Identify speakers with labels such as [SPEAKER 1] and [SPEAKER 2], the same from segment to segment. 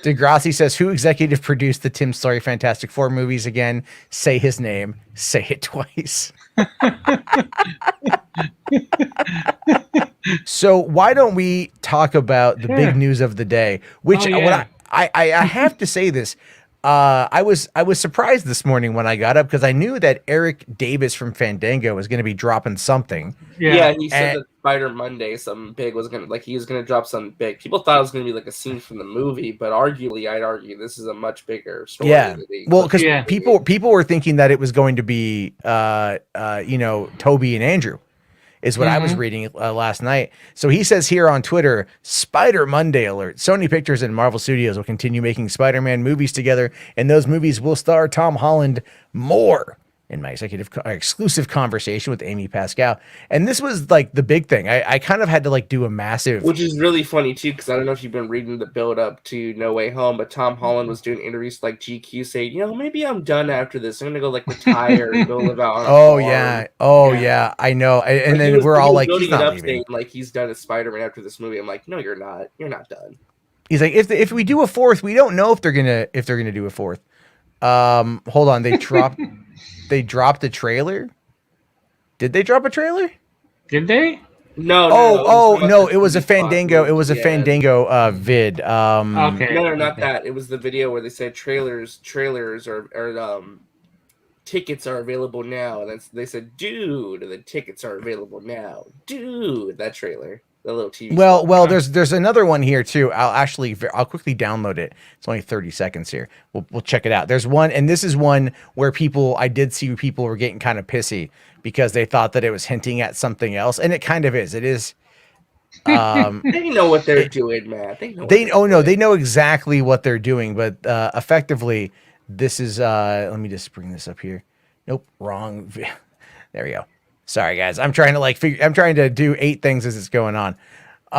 [SPEAKER 1] Degrassi says, who executive produced the Tim Story Fantastic Four movies again? Say his name. Say it twice. So why don't we talk about the big news of the day? Which what I have to say this. I was surprised this morning when I got up because I knew that Eric Davis from Fandango was going to be dropping something.
[SPEAKER 2] Yeah, he said that Spider Monday something big was gonna he was gonna drop something big. People thought it was gonna be like a scene from the movie, but arguably, I'd argue this is a much bigger story.
[SPEAKER 1] Yeah, well, because people were thinking that it was going to be Toby and Andrew. Is what I was reading last night. So he says here on Twitter, Spider Monday alert. Sony Pictures and Marvel Studios will continue making Spider-Man movies together, and those movies will star Tom Holland more. In my exclusive conversation with Amy Pascal. And this was like the big thing. I kind of had to like do a massive...
[SPEAKER 2] Which is really funny too, because I don't know if you've been reading the build up to No Way Home, but Tom Holland was doing interviews like GQ saying, maybe I'm done after this. I'm going to go like retire and go live out on a farm.
[SPEAKER 1] Yeah. I know. And then we're all like, he's not leaving.
[SPEAKER 2] Like he's done as Spider-Man after this movie. I'm like, no, you're not. You're not done.
[SPEAKER 1] He's like, if we do a fourth, we don't know if they're going to do a fourth. Hold on. They dropped a trailer. Did they drop a trailer?
[SPEAKER 3] Did they?
[SPEAKER 2] No.
[SPEAKER 1] No. It was a Fandango. It was a Fandango vid.
[SPEAKER 3] Okay.
[SPEAKER 2] No, not that. It was the video where they said trailers are tickets are available now, and they said, "Dude, the tickets are available now, dude." That trailer. The little TV.
[SPEAKER 1] Well, there's another one here too. I'll quickly download it. It's only 30 seconds here. We'll check it out. There's one, and this is one where I did see people were getting kind of pissy because they thought that it was hinting at something else, and it kind of is. It is.
[SPEAKER 2] They know what they're doing, man.
[SPEAKER 1] They know exactly what they're doing, but effectively, this is. Let me just bring this up here. Nope, wrong. There we go. Sorry, guys. I'm trying to do 8 things as it's going on. They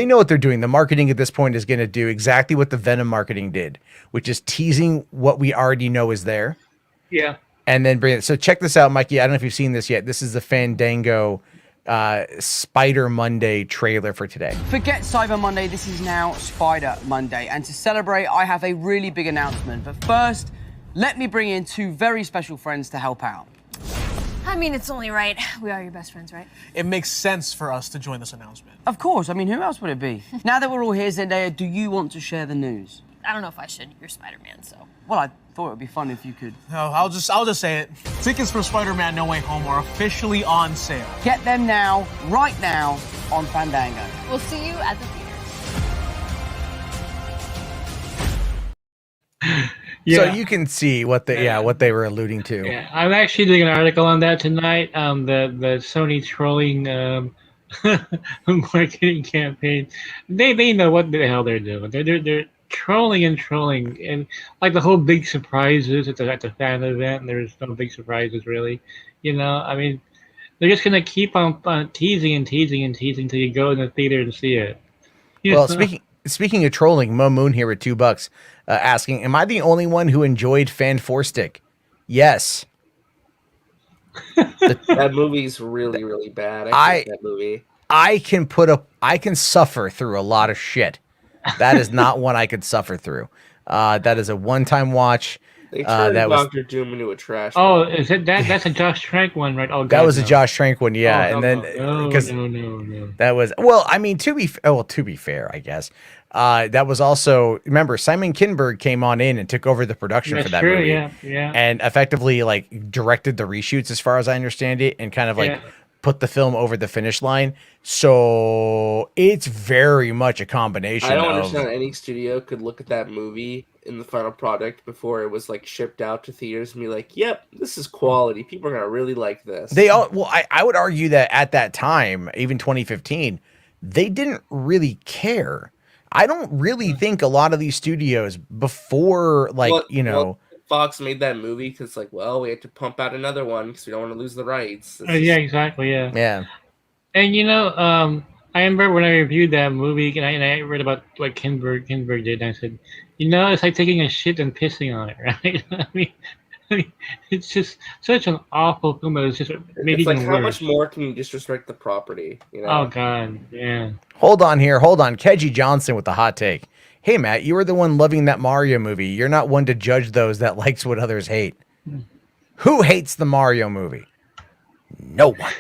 [SPEAKER 1] know what they're doing. The marketing at this point is going to do exactly what the Venom marketing did, which is teasing what we already know is there.
[SPEAKER 3] Yeah.
[SPEAKER 1] And then bring it. So check this out, Mikey. I don't know if you've seen this yet. This is the Fandango Spider Monday trailer for today.
[SPEAKER 4] Forget Cyber Monday. This is now Spider Monday. And to celebrate, I have a really big announcement. But first, let me bring in 2 very special friends to help out.
[SPEAKER 5] I mean, it's only right. We are your best friends, right?
[SPEAKER 6] It makes sense for us to join this announcement.
[SPEAKER 4] Of course. I mean, who else would it be? Now that we're all here, Zendaya, do you want to share the news?
[SPEAKER 5] I don't know if I should. You're Spider-Man, so.
[SPEAKER 4] Well, I thought it would be fun if you could.
[SPEAKER 6] No, I'll just say it. Tickets for Spider-Man No Way Home are officially on sale.
[SPEAKER 4] Get them now, right now, on Fandango.
[SPEAKER 5] We'll see you at the theaters.
[SPEAKER 1] So you can see what they were alluding to.
[SPEAKER 3] Yeah, I'm actually doing an article on that tonight. The Sony trolling marketing campaign. They know what the hell they're doing. They're trolling, and like the whole big surprises at the fan event. There's no big surprises really. I mean, they're just gonna keep on teasing until you go in the theater and see it.
[SPEAKER 1] Well, speaking of trolling, Mo Moon here with $2 asking, "Am I the only one who enjoyed Fan 4 Stick?" Yes.
[SPEAKER 2] That movie's really, really bad. I hate that movie.
[SPEAKER 1] I can suffer through a lot of shit. That is not one I could suffer through. That is a one-time watch.
[SPEAKER 2] They turned Dr. Doom into a trash.
[SPEAKER 3] Oh, is it that? That's a Josh Trank one, right? Oh, God,
[SPEAKER 1] that was a Josh Trank one, yeah.
[SPEAKER 3] Oh,
[SPEAKER 1] and then because
[SPEAKER 3] no.
[SPEAKER 1] that was I mean, to be fair, I guess that was also, remember, Simon Kinberg came on in and took over the production for that movie,
[SPEAKER 3] yeah,
[SPEAKER 1] and effectively like directed the reshoots, as far as I understand it, and kind of like put the film over the finish line. So it's very much a combination.
[SPEAKER 2] I don't understand any studio could look at that movie in the final product before it was like shipped out to theaters and be like, "Yep, this is quality. People are gonna really like this."
[SPEAKER 1] I would argue that at that time, even 2015, they didn't really care. I don't really think a lot of these studios before,
[SPEAKER 2] Fox made that movie because, we had to pump out another one because we don't want to lose the rights.
[SPEAKER 3] Yeah, exactly. Yeah.
[SPEAKER 1] Yeah.
[SPEAKER 3] And I remember when I reviewed that movie and I read about what Kinberg did, and I said, it's like taking a shit and pissing on it, right? I mean, It's just such an awful film that it's just made
[SPEAKER 2] It's like,
[SPEAKER 3] even
[SPEAKER 2] how
[SPEAKER 3] worse.
[SPEAKER 2] much more can you disrespect the property? You
[SPEAKER 3] Oh
[SPEAKER 2] know?
[SPEAKER 3] god, yeah.
[SPEAKER 1] Hold on here. Hold on. Keji Johnson with the hot take. Hey, Matt, you were the one loving that Mario movie. You're not one to judge those that likes what others hate. Who hates the Mario movie? No one.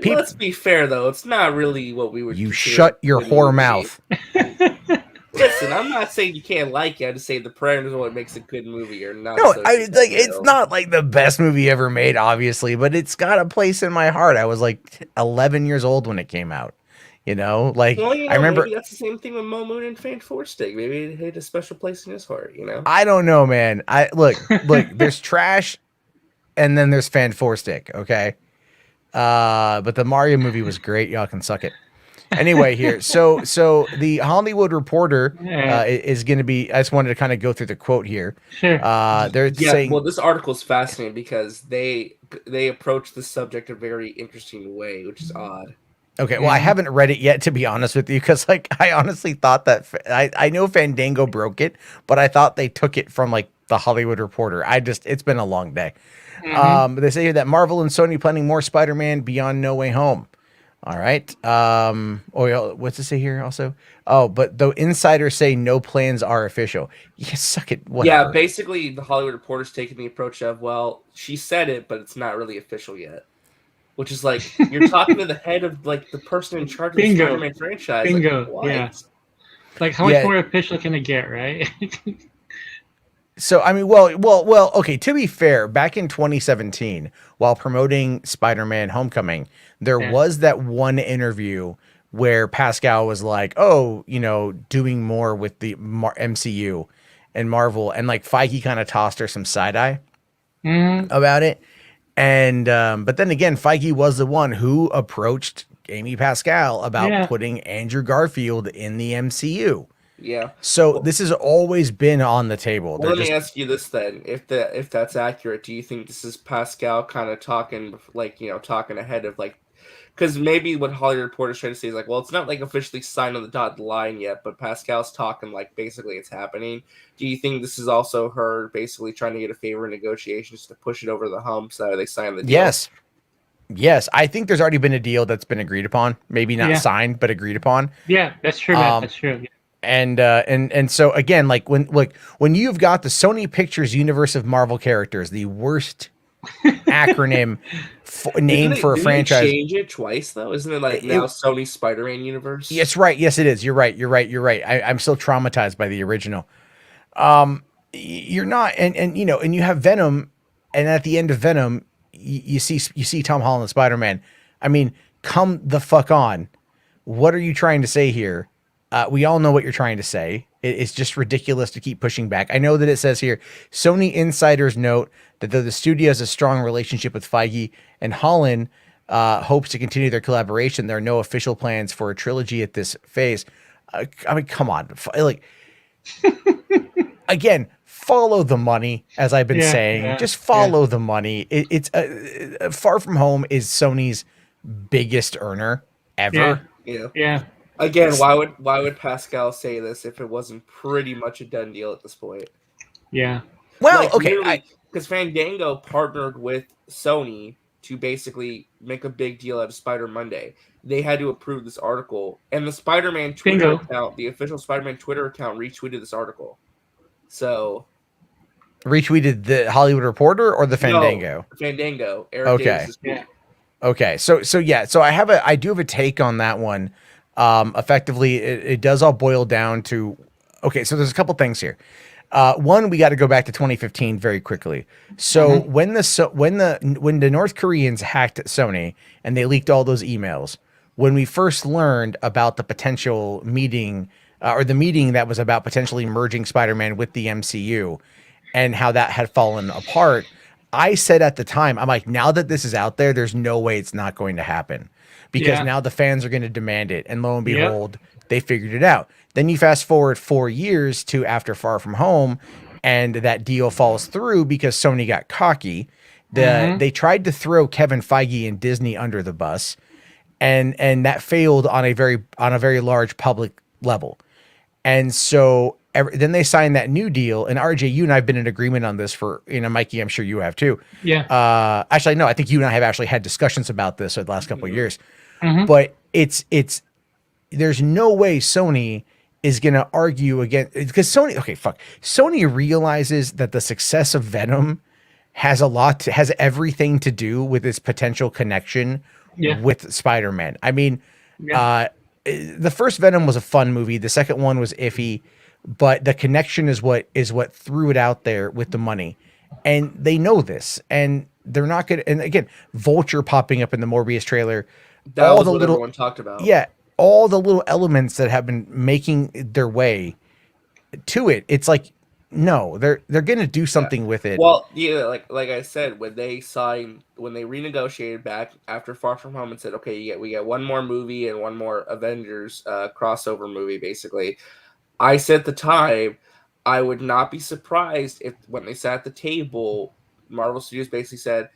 [SPEAKER 2] Let's be fair, though. It's not really what we would.
[SPEAKER 1] You
[SPEAKER 2] consider
[SPEAKER 1] shut
[SPEAKER 2] a
[SPEAKER 1] your
[SPEAKER 2] good
[SPEAKER 1] whore
[SPEAKER 2] movie.
[SPEAKER 1] mouth.
[SPEAKER 2] Listen, I'm not saying you can't like it. I'm just saying the parameters of what makes a good movie are not.
[SPEAKER 1] No,
[SPEAKER 2] so
[SPEAKER 1] it's not like the best movie ever made, obviously, but it's got a place in my heart. I was like 11 years old when it came out. You know, like
[SPEAKER 2] Well, you know,
[SPEAKER 1] I remember.
[SPEAKER 2] maybe that's the same thing with Mo Moon and Fan Four Stick. Maybe it hit a special place in his heart. You know.
[SPEAKER 1] I don't know, man. I look. There's trash, and then there's Fan Four Stick. Okay, but the Mario movie was great. Y'all can suck it. Anyway, here, so the Hollywood Reporter is going to be. I just wanted to kind of go through the quote here.
[SPEAKER 3] Sure.
[SPEAKER 1] They're
[SPEAKER 2] Yeah,
[SPEAKER 1] saying,
[SPEAKER 2] well, this article is fascinating because they approach the subject a very interesting way, which is odd.
[SPEAKER 1] okay, well, I haven't read it yet, to be honest with you, because like I honestly thought that I know Fandango broke it, but I thought they took it from like the Hollywood Reporter. It's been a long day. They say here that Marvel and Sony planning more Spider-Man beyond No Way Home. All right. What's it say here also? Oh, but though insiders say no plans are official. Yeah, suck it. Whatever.
[SPEAKER 2] Yeah, basically, the Hollywood Reporter's taking the approach of, well, she said it, but it's not really official yet. Which is like, you're talking to the head of like the person in charge of the Spider-Man franchise.
[SPEAKER 3] Bingo.
[SPEAKER 2] Like, what?
[SPEAKER 3] Yeah. Like, how much
[SPEAKER 1] Yeah.
[SPEAKER 3] more official can it get, right?
[SPEAKER 1] So I mean, well. Okay. To be fair, back in 2017, while promoting Spider-Man: Homecoming, there was that one interview where Pascal was like, "Oh, you know, doing more with the MCU and Marvel," and like Feige kind of tossed her some side eye about it. And but then again, Feige was the one who approached Amy Pascal about putting Andrew Garfield in the MCU.
[SPEAKER 2] Yeah.
[SPEAKER 1] So this has always been on the table.
[SPEAKER 2] Well, let me ask you this then: if that's accurate, do you think this is Pascal kind of talking, like, you know, talking ahead of like, because maybe what Hollywood Reporter's trying to say is like, well, it's not like officially signed on the dotted line yet, but Pascal's talking like basically it's happening. Do you think this is also her basically trying to get a favor in negotiations to push it over the hump so they sign the deal?
[SPEAKER 1] Yes. I think there's already been a deal that's been agreed upon. Maybe not signed, but agreed upon.
[SPEAKER 3] Yeah, that's true, man. That's true. Yeah.
[SPEAKER 1] And so again, like when you've got the Sony Pictures universe of Marvel characters, the worst acronym name for a franchise.
[SPEAKER 2] They change it twice though, isn't it? Like now Sony Spider-Man universe.
[SPEAKER 1] Yes, right. Yes, it is. You're right. I'm still traumatized by the original. You're not, and you know, and you have Venom, and at the end of Venom, you see Tom Holland and Spider-Man. I mean, come the fuck on. What are you trying to say here? We all know what you're trying to say. It's just ridiculous to keep pushing back. I know that it says here, Sony insiders note that though the studio has a strong relationship with Feige and Holland hopes to continue their collaboration, there are no official plans for a trilogy at this phase. I mean, come on. Like, again, follow the money, as I've been saying. Just follow the money. It's Far From Home is Sony's biggest earner ever.
[SPEAKER 3] Yeah.
[SPEAKER 2] Again, why would Pascal say this if it wasn't pretty much a done deal at this point?
[SPEAKER 3] Yeah.
[SPEAKER 1] Well,
[SPEAKER 2] like,
[SPEAKER 1] okay,
[SPEAKER 2] because Fandango partnered with Sony to basically make a big deal out of Spider Monday. They had to approve this article, and the Spider-Man Twitter account, the official Spider-Man Twitter account, retweeted this article. So,
[SPEAKER 1] retweeted the Hollywood Reporter or the Fandango?
[SPEAKER 2] No, Fandango. Eric
[SPEAKER 1] Okay. Okay. So I do have a take on that one. Effectively, it does all boil down to, okay, so there's a couple things here. One, we got to go back to 2015 very quickly. So when the North Koreans hacked Sony and they leaked all those emails, when we first learned about the potential meeting or the meeting that was about potentially merging Spider-Man with the MCU and how that had fallen apart, I said at the time, I'm like, now that this is out there, there's no way it's not going to happen. Because now the fans are going to demand it. And lo and behold, they figured it out. Then you fast forward 4 years to after Far From Home, and that deal falls through because Sony got cocky. They tried to throw Kevin Feige and Disney under the bus, and that failed on a very large public level. And so then they signed that new deal. And RJ, you and I've been in agreement on this for, Mikey, I'm sure you have too.
[SPEAKER 3] Yeah.
[SPEAKER 1] Actually, no, I think you and I have actually had discussions about this over the last couple of years.
[SPEAKER 3] Mhm.
[SPEAKER 1] But there's no way Sony is going to argue against, because Sony realizes that the success of Venom has everything to do with its potential connection
[SPEAKER 3] Yeah.
[SPEAKER 1] with Spider-Man. I mean,
[SPEAKER 3] Yeah.
[SPEAKER 1] the first Venom was a fun movie. The second one was iffy, but the connection is what threw it out there with the money. And they know this, and they're not going to, and again, Vulture popping up in the Morbius trailer,
[SPEAKER 2] That
[SPEAKER 1] all
[SPEAKER 2] was
[SPEAKER 1] the
[SPEAKER 2] what
[SPEAKER 1] little,
[SPEAKER 2] everyone talked about.
[SPEAKER 1] yeah, all the little elements that have been making their way to it. It's like, no, they're going to do something with it.
[SPEAKER 2] Well, yeah, like I said, when they renegotiated back after Far From Home and said, okay, we get one more movie and one more Avengers crossover movie, basically. I said at the time, I would not be surprised if when they sat at the table, Marvel Studios basically said,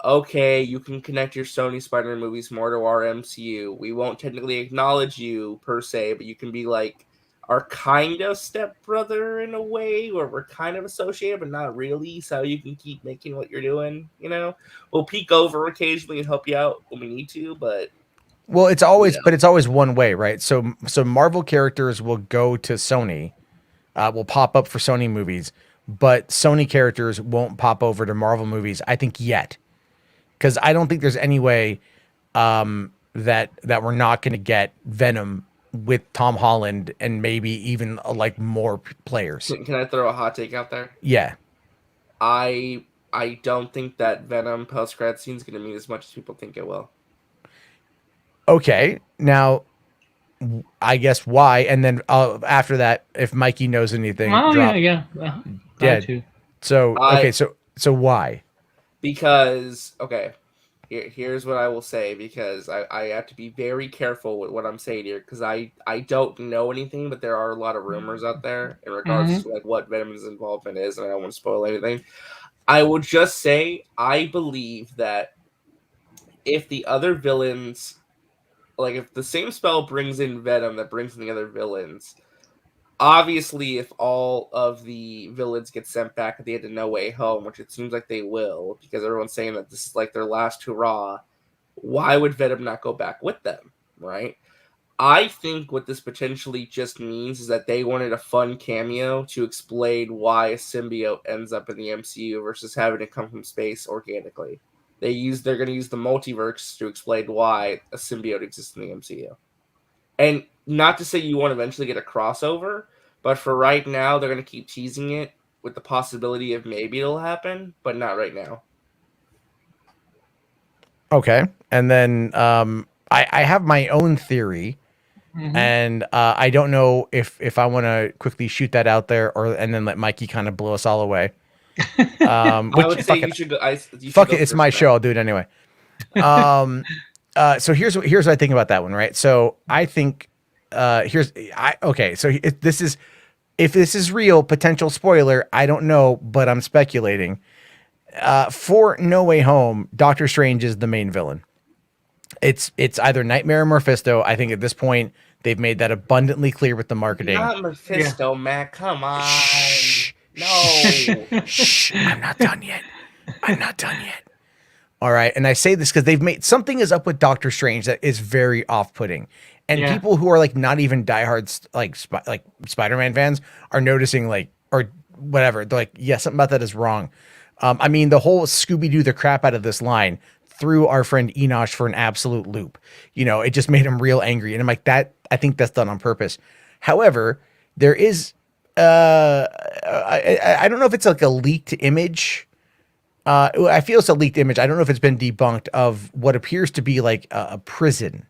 [SPEAKER 2] okay, you can connect your Sony Spider-Man movies more to our MCU. We won't technically acknowledge you per se, but you can be like our kind of stepbrother in a way, where we're kind of associated, but not really. So you can keep making what you're doing. We'll peek over occasionally and help you out when we need to, but
[SPEAKER 1] well, it's always one way, right? So Marvel characters will go to Sony, will pop up for Sony movies, but Sony characters won't pop over to Marvel movies, I think, yet. Because I don't think there's any way that we're not going to get Venom with Tom Holland and maybe even like more players.
[SPEAKER 2] Can I throw a hot take out there?
[SPEAKER 1] Yeah.
[SPEAKER 2] I don't think that Venom post-credit scene is going to mean as much as people think it will.
[SPEAKER 1] Okay. Now, I guess why, and then after that, if Mikey knows anything, drop.
[SPEAKER 3] Yeah.
[SPEAKER 1] Yeah.
[SPEAKER 3] Too.
[SPEAKER 1] So okay, so why?
[SPEAKER 2] Because here's what I will say, because I have to be very careful with what I'm saying here, because I don't know anything, but there are a lot of rumors out there in regards to like what Venom's involvement is, and I don't want to spoil anything. I will just say I believe that if the other villains, like if the same spell brings in Venom that brings in the other villains, obviously if all of the villains get sent back at the end of No Way Home, which it seems like they will, because everyone's saying that this is like their last hurrah, why would Venom not go back with them, right? I think what this potentially just means is that they wanted a fun cameo to explain why a symbiote ends up in the MCU versus having to come from space organically. They're going to use the multiverse to explain why a symbiote exists in the MCU. And not to say you won't eventually get a crossover, but for right now, they're going to keep teasing it with the possibility of maybe it'll happen, but not right now.
[SPEAKER 1] Okay. And then I have my own theory, and I don't know if I want to quickly shoot that out there and then let Mikey kind of blow us all away.
[SPEAKER 2] I would say you should go.
[SPEAKER 1] Fuck it, it's my show. I'll do it anyway. So here's what I think about that one, right? So I think so if this is real, potential spoiler, I don't know, but I'm speculating. For No Way Home, Doctor Strange is the main villain. It's either Nightmare or Mephisto. I think at this point they've made that abundantly clear with the marketing.
[SPEAKER 2] Not Mephisto, Matt. Come on.
[SPEAKER 1] Shh.
[SPEAKER 2] No.
[SPEAKER 1] Shh. I'm not done yet. All right. And I say this because they've made something is up with Doctor Strange that is very off-putting. And people who are like not even diehards like Spider-Man fans are noticing or whatever. They're like, yeah, something about that is wrong. I mean, the whole Scooby-Doo the crap out of this line threw our friend Enosh for an absolute loop. It just made him real angry. And I'm like, I think that's done on purpose. However, there is, I don't know if it's like a leaked image. I feel it's a leaked image. I don't know if it's been debunked of what appears to be like a prison.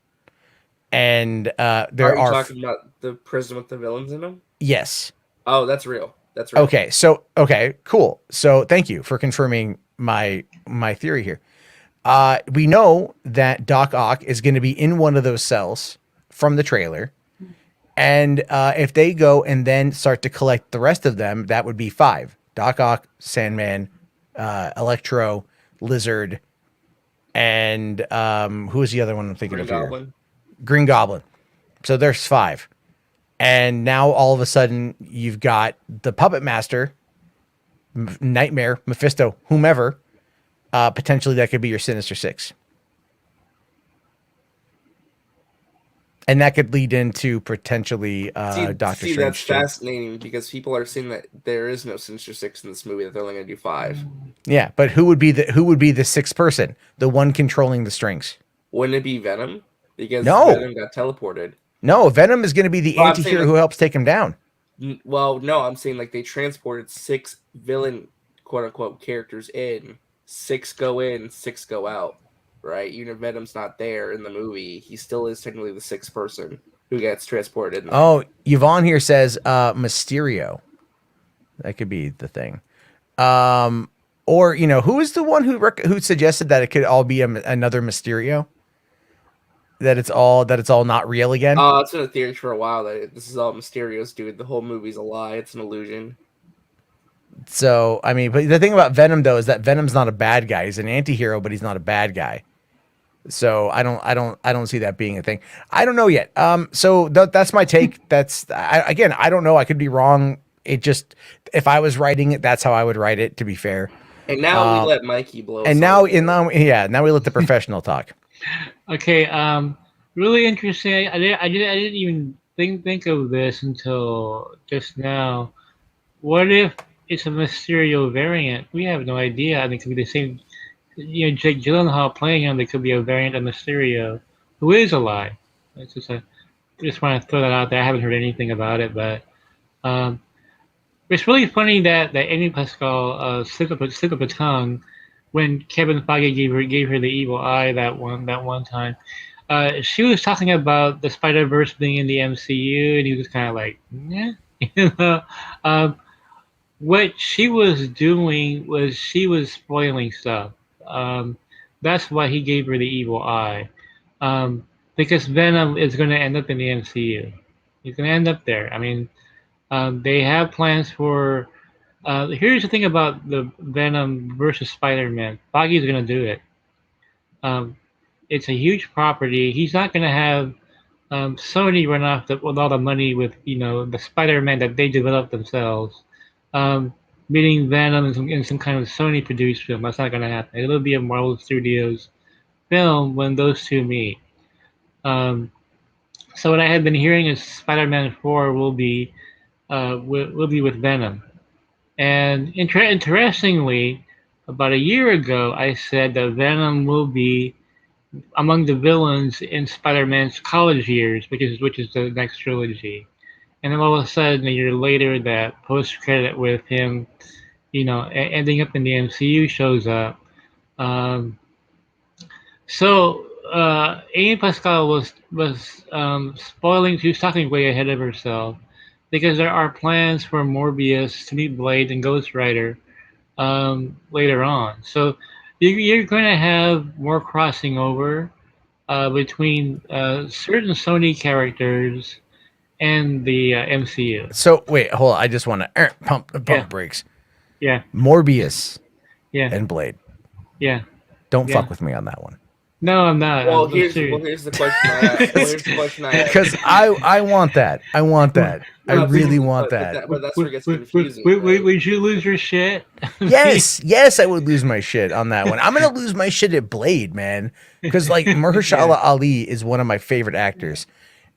[SPEAKER 1] And are you
[SPEAKER 2] talking about the prison with the villains in them?
[SPEAKER 1] Yes.
[SPEAKER 2] Oh, that's real. That's real.
[SPEAKER 1] Okay, cool. So thank you for confirming my theory here. We know that Doc Ock is going to be in one of those cells from the trailer. And if they go and then start to collect the rest of them, that would be 5. Doc Ock, Sandman, Electro, Lizard, and who is the other one I'm thinking of here?
[SPEAKER 2] Goblin.
[SPEAKER 1] Green Goblin. So there's 5. And now all of a sudden you've got the Puppet Master, Nightmare, Mephisto, whomever. Potentially that could be your Sinister Six. And that could lead into potentially Doctor Strange.
[SPEAKER 2] That's fascinating because people are saying that there is no Sinister Six in this movie, that they're only going to do 5.
[SPEAKER 1] Yeah, but who would be the sixth person? The one controlling the strings.
[SPEAKER 2] Wouldn't it be Venom? Because
[SPEAKER 1] No.
[SPEAKER 2] Venom got teleported.
[SPEAKER 1] No, Venom is going to be the anti-hero who helps take him down.
[SPEAKER 2] Well, no, I'm saying like they transported 6 villain, quote unquote, characters in. 6 go in, 6 go out. Right? Even if Venom's not there in the movie, he still is technically the 6th person who gets transported.
[SPEAKER 1] Oh, Yvonne here says Mysterio. That could be the thing. Or, who is the one who suggested that it could all be another Mysterio? That it's all not real again?
[SPEAKER 2] It's been a theory for a while that this is all Mysterio's dude. The whole movie's a lie. It's an illusion.
[SPEAKER 1] So, I mean, but the thing about Venom though is that Venom's not a bad guy. He's an anti-hero, but he's not a bad guy. So I don't see that being a thing. I don't know yet. So that's my take. I don't know. I could be wrong. It just, if I was writing it, that's how I would write it, to be fair.
[SPEAKER 2] And now we let Mikey blow.
[SPEAKER 1] And now we let the professional talk.
[SPEAKER 3] Okay. Really interesting. I didn't even think of this until just now. What if it's a Mysterio variant? We have no idea. I think it could be the same. Jake Gyllenhaal playing him, there could be a variant of Mysterio who is alive. It's just want to throw that out there. I haven't heard anything about it, but it's really funny that Amy Pascal slipped up a tongue when Kevin Feige gave her the evil eye that one time. She was talking about the Spider-Verse being in the MCU, and he was kind of like, yeah. What she was doing was she was spoiling stuff. That's why he gave her the evil eye. Because Venom is going to end up in the MCU. He's going to end up there. I mean, they have plans for. Here's the thing about the Venom versus Spider-Man. Feige's going to do it. It's a huge property. He's not going to have Sony run off with all the money with the Spider-Man that they developed themselves. Meeting Venom in some kind of Sony produced film. That's not going to happen. It'll be a Marvel Studios film when those two meet. So what I had been hearing is Spider-Man 4 will be with Venom. And interestingly, about a year ago, I said that Venom will be among the villains in Spider-Man's college years, which is the next trilogy. And then all of a sudden, a year later, that post-credit with him, ending up in the MCU shows up. So Amy Pascal was spoiling. She was talking way ahead of herself because there are plans for Morbius to meet Blade and Ghost Rider later on. So you're going to have more crossing over between certain Sony characters and the MCU.
[SPEAKER 1] So wait, hold on. I just want to pump brakes.
[SPEAKER 3] Yeah.
[SPEAKER 1] Morbius.
[SPEAKER 3] Yeah.
[SPEAKER 1] And Blade.
[SPEAKER 3] Yeah.
[SPEAKER 1] Don't fuck with me on that one.
[SPEAKER 3] No, I'm not.
[SPEAKER 2] Well, here's the question I asked.
[SPEAKER 1] Because I want that. I want that. I really want that.
[SPEAKER 2] But that's where it gets confusing.
[SPEAKER 3] Would you lose your shit?
[SPEAKER 1] Yes, I would lose my shit on that one. I'm gonna lose my shit at Blade, man. Because Mahershala Ali is one of my favorite actors.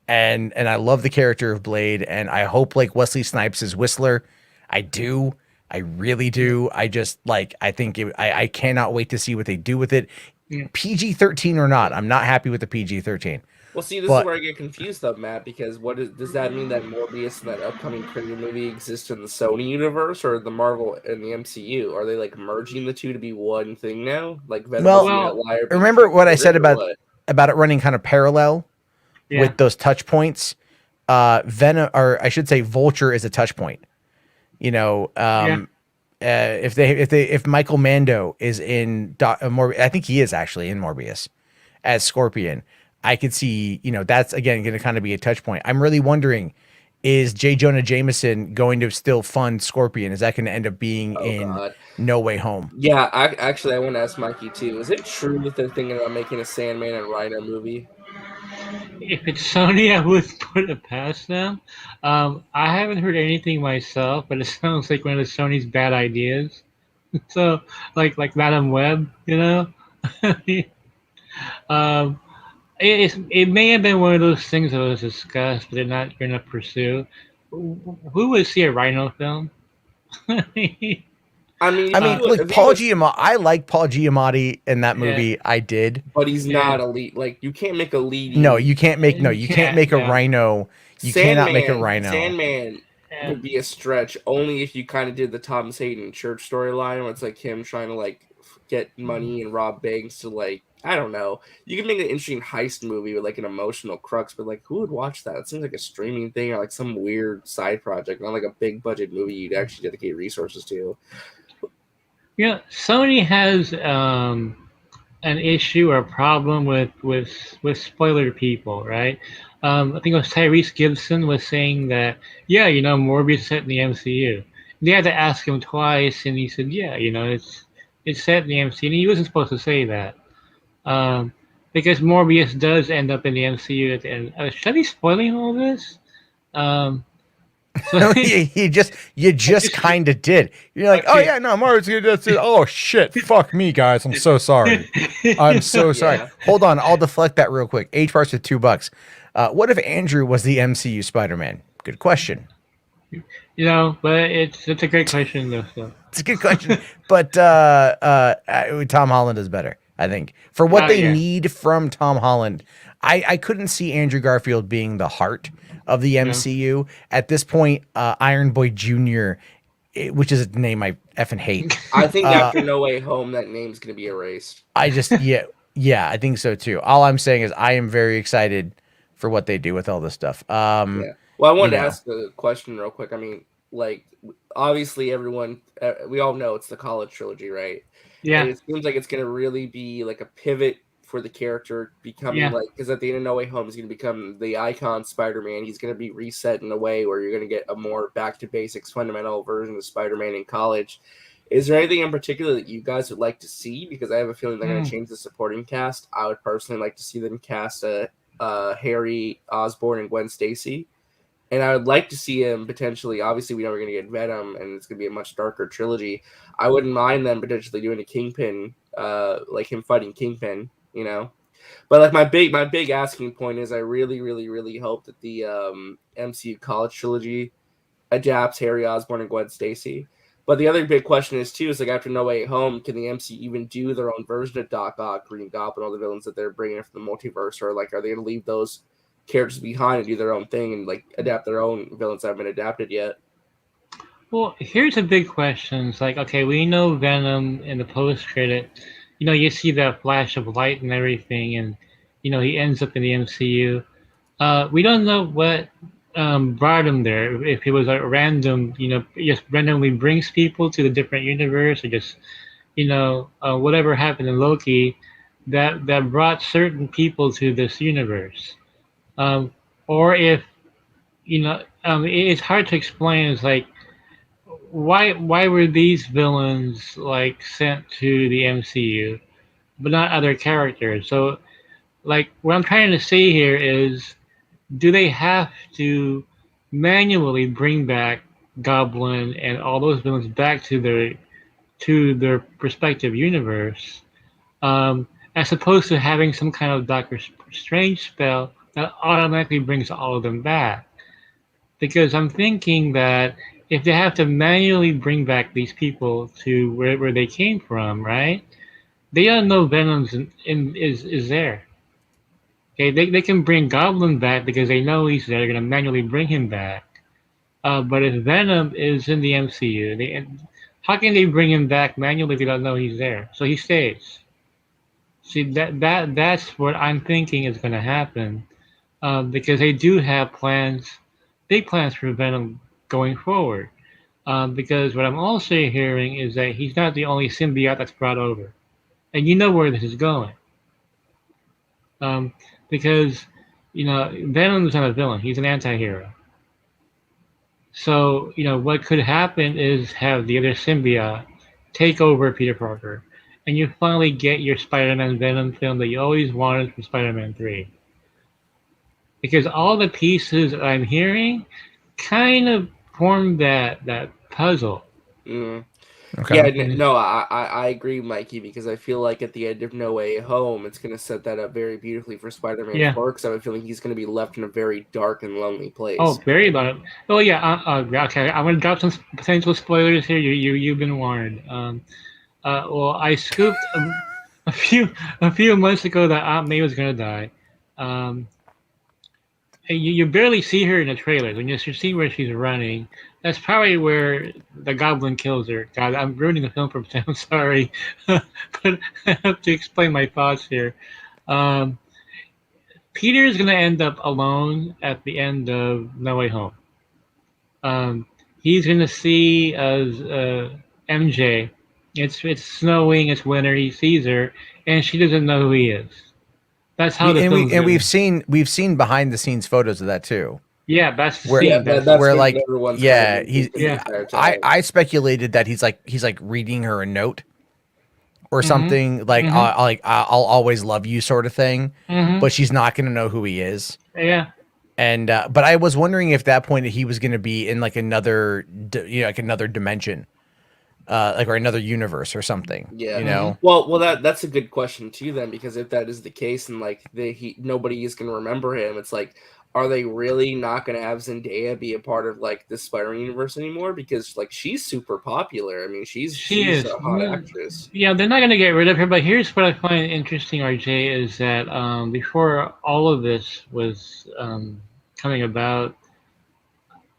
[SPEAKER 1] And I love the character of Blade, and I hope Wesley Snipes is Whistler. I do. I really do. I just I think I cannot wait to see what they do with it. PG-13 or not, I'm not happy with the PG-13.
[SPEAKER 2] Well, see, this is where I get confused though, Matt, because does that mean that Morbius and that upcoming Craven movie exists in the Sony universe or the Marvel and the MCU? Are they merging the two to be one thing now? Venom
[SPEAKER 1] remember what I said about it running kind of parallel with those touch points? Venom, or I should say Vulture, is a touch point. If Michael Mando is in Morbius, I think he is actually in Morbius as Scorpion. I could see, that's again going to kind of be a touch point. I'm really wondering, is J. Jonah Jameson going to still fund Scorpion? Is that going to end up being No Way Home?
[SPEAKER 2] Yeah, I want to ask Mikey too. Is it true that they're thinking about making a Sandman and Rhino movie?
[SPEAKER 3] If it's Sony, I would put it past them. I haven't heard anything myself, but it sounds like one of Sony's bad ideas. So, like Madam Web, you know. um, it may have been one of those things that was discussed, but they're not going to pursue. Who would see a Rhino film?
[SPEAKER 2] I mean,
[SPEAKER 1] I mean,
[SPEAKER 2] if
[SPEAKER 1] look,
[SPEAKER 2] he
[SPEAKER 1] Paul
[SPEAKER 2] was-
[SPEAKER 1] Giamatti. I like Paul Giamatti in that
[SPEAKER 3] Yeah.
[SPEAKER 1] movie. I did.
[SPEAKER 2] but he's
[SPEAKER 3] Yeah.
[SPEAKER 2] not a lead. Like, you can't make a lead.
[SPEAKER 1] No, you can't make. No, you can't make a
[SPEAKER 3] Yeah.
[SPEAKER 1] Rhino. You cannot make a Rhino.
[SPEAKER 2] Sandman
[SPEAKER 3] Yeah.
[SPEAKER 2] would be a stretch only if you kind of did the Thomas Hayden Church storyline, where it's like him trying to like get money and rob banks to like, I don't know. You could make an interesting heist movie with like an emotional crux, but like, who would watch that? It seems like a streaming thing or like some weird side project, not like a big budget movie you'd actually dedicate resources to.
[SPEAKER 3] Yeah, Sony has an issue or a problem with spoiler people, right? I think it was Tyrese Gibson was saying that, yeah, Morbius is set in the MCU. They had to ask him twice, and he said, yeah, it's set in the MCU, and he wasn't supposed to say that, because Morbius does end up in the MCU at the end. Should I be spoiling all this? So,
[SPEAKER 1] you just kind of did. You're like, oh yeah, no, Mario's gonna do this. Oh shit, fuck me, guys. I'm so sorry. I'm so sorry.
[SPEAKER 2] Yeah.
[SPEAKER 1] Hold on, I'll deflect that real quick. H parts with $2. What if Andrew was the MCU Spider-Man? Good question.
[SPEAKER 3] but it's a great question though. So.
[SPEAKER 1] It's a good question, but Tom Holland is better, I think, for what they need from Tom Holland. I couldn't see Andrew Garfield being the heart of the MCU at this point. Iron Boy Jr., which is a name I effing hate.
[SPEAKER 2] I think after No Way Home, that name's gonna be erased.
[SPEAKER 1] I just yeah, I think so too. All I'm saying is I am very excited for what they do with all this stuff.
[SPEAKER 2] Yeah. Well, I wanted to ask a question real quick. I mean, like, obviously, everyone, we all know it's the college trilogy, right?
[SPEAKER 3] Yeah.
[SPEAKER 2] And it seems like it's going to really be like a pivot for the character becoming like, because at the end of No Way Home, he's going to become the icon Spider-Man. He's going to be reset in a way where you're going to get a more back to basics, fundamental version of Spider-Man in college. Is there anything in particular that you guys would like to see? Because I have a feeling they're going to change the supporting cast. I would personally like to see them cast Harry Osborn and Gwen Stacy. And I would like to see him potentially, obviously we know we're going to get Venom and it's going to be a much darker trilogy. I wouldn't mind them potentially doing a Kingpin, like him fighting Kingpin, But like my big asking point is I really, really, really hope that the MCU college trilogy adapts Harry Osborn and Gwen Stacy. But the other big question is too, is like after No Way Home, can the MCU even do their own version of Doc Ock, Green Goblin, all the villains that they're bringing in from the multiverse, or like are they going to leave those characters behind and do their own thing and like adapt their own villains that haven't been adapted yet?
[SPEAKER 3] Well, here's a big question. It's like, okay, we know Venom in the post credit. You see that flash of light and everything, and he ends up in the MCU. We don't know what brought him there. If it was a random, just randomly brings people to the different universe, or just, whatever happened in Loki, that brought certain people to this universe. Or if, it's hard to explain. It's like, why were these villains like sent to the MCU, but not other characters? So, like, what I'm trying to say here is, do they have to manually bring back Goblin and all those villains back to their respective universe, as opposed to having some kind of Doctor Strange spell that automatically brings all of them back? Because I'm thinking that if they have to manually bring back these people to where they came from, right? They don't know Venom's is there. Okay, they can bring Goblin back because they know he's there. They're gonna manually bring him back. But if Venom is in the MCU, how can they bring him back manually if they don't know he's there? So he stays. See, that's what I'm thinking is gonna happen, because they do have big plans for Venom going forward. Because what I'm also hearing is that he's not the only symbiote that's brought over, and you know where this is going. Because Venom's not a villain; he's an anti-hero. So what could happen is have the other symbiote take over Peter Parker, and you finally get your Spider-Man Venom film that you always wanted from Spider-Man 3. because all the pieces I'm hearing kind of form that puzzle.
[SPEAKER 2] Mm.
[SPEAKER 1] Okay.
[SPEAKER 2] Yeah, no, I agree, Mikey, because I feel like at the end of No Way Home, it's going to set that up very beautifully for Spider-Man
[SPEAKER 3] Yeah.
[SPEAKER 2] 4, because I have a feeling he's going to be left in a very dark and lonely place.
[SPEAKER 3] Oh, very low. Oh yeah. Okay. I'm gonna drop some potential spoilers here. You've been warned. Well, I scooped a few months ago that Aunt May was gonna die. Um, and you barely see her in the trailers. When you see where she's running, that's probably where the Goblin kills her. God, I'm ruining the film for Sam. I'm sorry, but I have to explain my thoughts here. Um, Peter is gonna end up alone at the end of No Way Home. He's gonna see MJ. It's snowing. It's winter. He sees her, and she doesn't know who he is. That's how the film's gonna-
[SPEAKER 1] we've seen behind the scenes photos of that too.
[SPEAKER 3] Yeah, that's the
[SPEAKER 1] Where-
[SPEAKER 3] scene.
[SPEAKER 2] Yeah,
[SPEAKER 3] That's,
[SPEAKER 2] that's
[SPEAKER 1] where,
[SPEAKER 2] when
[SPEAKER 1] like,
[SPEAKER 2] everyone's
[SPEAKER 1] yeah,
[SPEAKER 2] kind of
[SPEAKER 1] he's-
[SPEAKER 2] the entire
[SPEAKER 1] I
[SPEAKER 2] time.
[SPEAKER 1] speculated that he's like reading her a note or something like
[SPEAKER 3] Mhm.
[SPEAKER 1] I'll always love you sort of thing,
[SPEAKER 3] Mhm.
[SPEAKER 1] but she's not going to know who he is.
[SPEAKER 3] yeah.
[SPEAKER 1] And but I was wondering if that point he was going to be in like another like another dimension, like or another universe or something.
[SPEAKER 2] Yeah.
[SPEAKER 1] You know.
[SPEAKER 2] Well, that's a good question too, then, because if that is the case, and like nobody is going to remember him, it's like, are they really not going to have Zendaya be a part of like the Spider universe anymore? Because like she's super popular. I mean, she's
[SPEAKER 3] is.
[SPEAKER 2] a hot actress.
[SPEAKER 3] Yeah, they're not going to get rid of her. But here's what I find interesting, RJ, is that before all of this was coming about,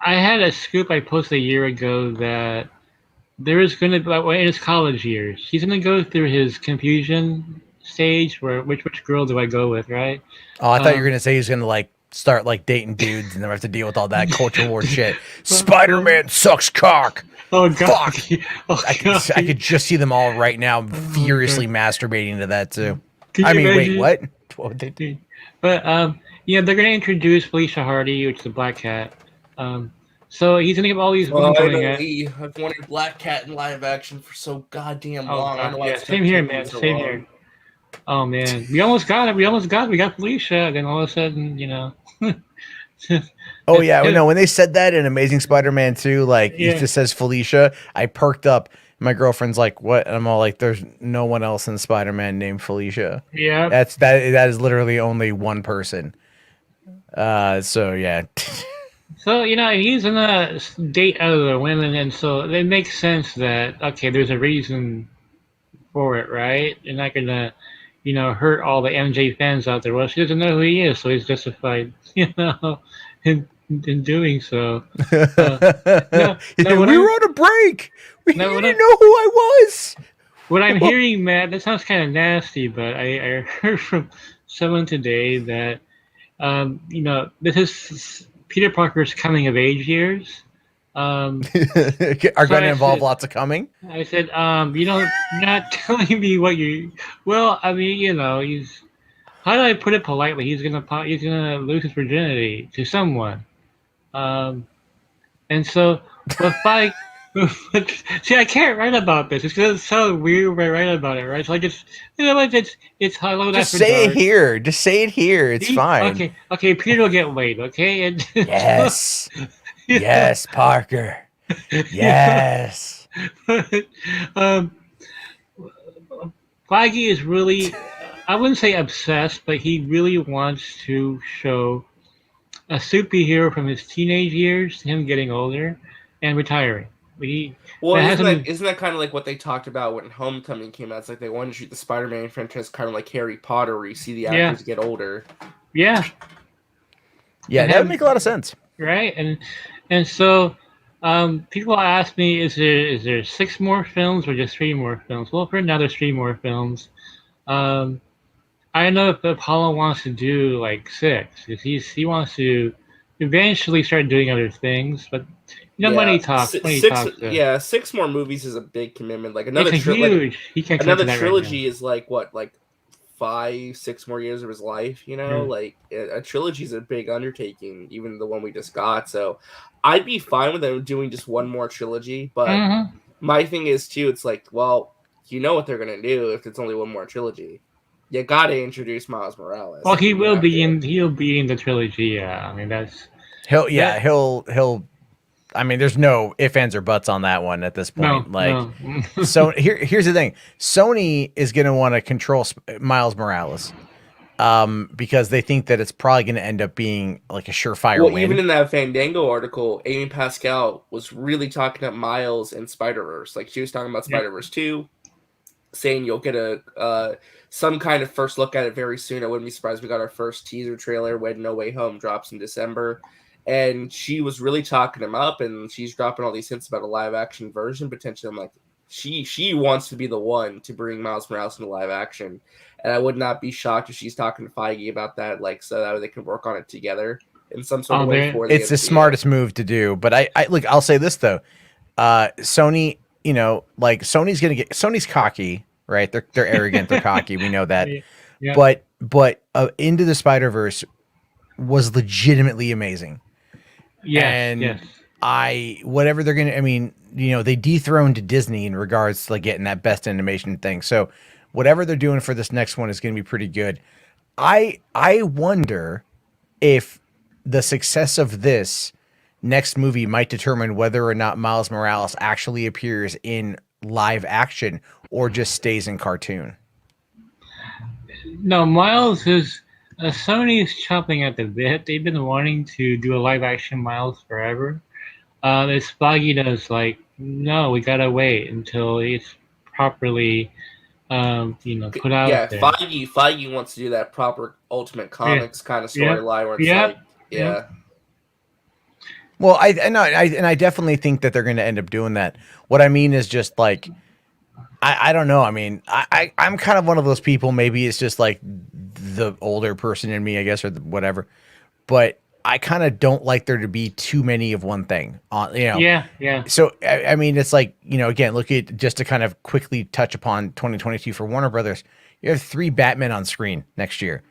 [SPEAKER 3] I had a scoop I posted a year ago that there is going to be, like, in his college years, he's going to go through his confusion stage where which girl do I go with, right?
[SPEAKER 1] Oh, I thought you were going to say he's going to like start like dating dudes and then have to deal with all that culture war shit. Spider-Man sucks cock.
[SPEAKER 3] Oh God!
[SPEAKER 1] Fuck.
[SPEAKER 3] Oh,
[SPEAKER 1] I could just see them all right now furiously masturbating to that too. I mean, wait, what? What would they do?
[SPEAKER 3] But yeah, they're going to introduce Felicia Hardy, which is the Black Cat. So he's gonna give all these women going at.
[SPEAKER 2] I've wanted Black Cat in live action for so goddamn
[SPEAKER 3] Oh,
[SPEAKER 2] long. I don't know why
[SPEAKER 3] yeah,
[SPEAKER 2] it's
[SPEAKER 3] same here,
[SPEAKER 2] taking
[SPEAKER 3] man.
[SPEAKER 2] so
[SPEAKER 3] Same
[SPEAKER 2] long.
[SPEAKER 3] here. Oh man, we almost got it. We got Felicia, and then all of a sudden, you know.
[SPEAKER 1] Oh yeah, no. When they said that in Amazing Spider-Man 2, like
[SPEAKER 3] Yeah.
[SPEAKER 1] it just says Felicia, I perked up. My girlfriend's like, "What?" And I'm all like, "There's no one else in Spider-Man named Felicia."
[SPEAKER 3] Yeah.
[SPEAKER 1] That is literally only one person. So yeah.
[SPEAKER 3] So you know he's gonna date other women, and so it makes sense that okay, there's a reason for it, right? They're not gonna, you know, hurt all the MJ fans out there. Well, she doesn't know who he is, so he's justified, you know, in doing so.
[SPEAKER 1] We
[SPEAKER 3] what
[SPEAKER 1] were on a break. You
[SPEAKER 3] No, what
[SPEAKER 1] didn't know who I was.
[SPEAKER 3] What I'm hearing, Matt, that sounds kind of nasty, but I heard from someone today that, you know, this is Peter Parker's coming of age years.
[SPEAKER 1] Are going to involve lots of coming.
[SPEAKER 3] I said, you know, you're not telling me what you. Well, I mean, you know, he's. How do I put it politely? He's gonna lose his virginity to someone, and so, but by. See, I can't write about this. It's gonna sound weird when I write about it, right? It's like it's, you know, it's hello.
[SPEAKER 1] Just say it here. Just say it here. It's fine.
[SPEAKER 3] Okay. Peter will get laid. Okay. And
[SPEAKER 1] Yes. Yes, Parker. Yes.
[SPEAKER 3] Feige is really, I wouldn't say obsessed, but he really wants to show a superhero from his teenage years, him getting older and retiring.
[SPEAKER 2] Well, isn't that kind of like what they talked about when Homecoming came out? It's like they wanted to shoot the Spider-Man franchise kind of like Harry Potter, where you see the actors get older.
[SPEAKER 3] Yeah.
[SPEAKER 1] Yeah, that would make a lot of sense.
[SPEAKER 3] Right, and so people ask me, is there 6 more films or just 3 more films? Well, for now, there's 3 more films. I don't know if Apollo wants to do like 6, because he wants to eventually start doing other things, but you know, money talks. Money talks.
[SPEAKER 2] Yeah, 6 more movies is a big commitment. Like another
[SPEAKER 3] huge. He can't
[SPEAKER 2] another trilogy is like what, like 5-6 more years of his life. You know, like a trilogy is a big undertaking, even the one we just got. So I'd be fine with them doing just one more trilogy. But my thing is too, it's like, well, you know what they're gonna do if it's only one more trilogy. You gotta introduce Miles Morales.
[SPEAKER 3] Well, he
[SPEAKER 2] You
[SPEAKER 3] will
[SPEAKER 2] have
[SPEAKER 3] be
[SPEAKER 2] to.
[SPEAKER 3] in. He'll be in the trilogy. Yeah, I mean that's
[SPEAKER 1] He'll. I mean, there's no ifs, ands, or buts on that one at this point.
[SPEAKER 3] no.
[SPEAKER 1] So here's the thing: Sony is going to want to control Miles Morales, because they think that it's probably going to end up being like a surefire win.
[SPEAKER 2] Even in that Fandango article, Amy Pascal was really talking up Miles and Spider-Verse. Like she was talking about Spider-Verse 2, saying you'll get a some kind of first look at it very soon. I wouldn't be surprised if we got our first teaser trailer when No Way Home drops in December. And she was really talking him up, and she's dropping all these hints about a live-action version potentially. I'm like, she wants to be the one to bring Miles Morales into live action, and I would not be shocked if she's talking to Feige about that, like so that they can work on it together in some sort of way.
[SPEAKER 1] It's the smartest move to do. But I look, I'll say this though, Sony, like Sony's cocky, right? They're arrogant, they're cocky. We know that.
[SPEAKER 3] Yeah.
[SPEAKER 1] But Into the Spider-Verse was legitimately amazing.
[SPEAKER 3] Yes.
[SPEAKER 1] Whatever they're gonna, I mean, they dethroned Disney in regards to like getting that best animation thing. So whatever they're doing for this next one is gonna be pretty good. I wonder if the success of this next movie might determine whether or not Miles Morales actually appears in live action or just stays in cartoon.
[SPEAKER 3] No, Miles is Sony is chopping at the bit. They've been wanting to do a live action Miles forever. It's Feige that's like, no, we gotta wait until it's properly, put out there.
[SPEAKER 2] Feige wants to do that proper Ultimate Comics kind of storyline where it's
[SPEAKER 1] Well, I definitely think that they're going to end up doing that. What I mean is just like, I don't know. I mean, I'm kind of one of those people. Maybe it's just like the older person in me, I guess, or whatever. But I kind of don't like there to be too many of one thing.
[SPEAKER 3] Yeah.
[SPEAKER 1] So I mean, it's like, again, look at, just to kind of quickly touch upon 2022 for Warner Brothers. You have 3 Batman on screen next year.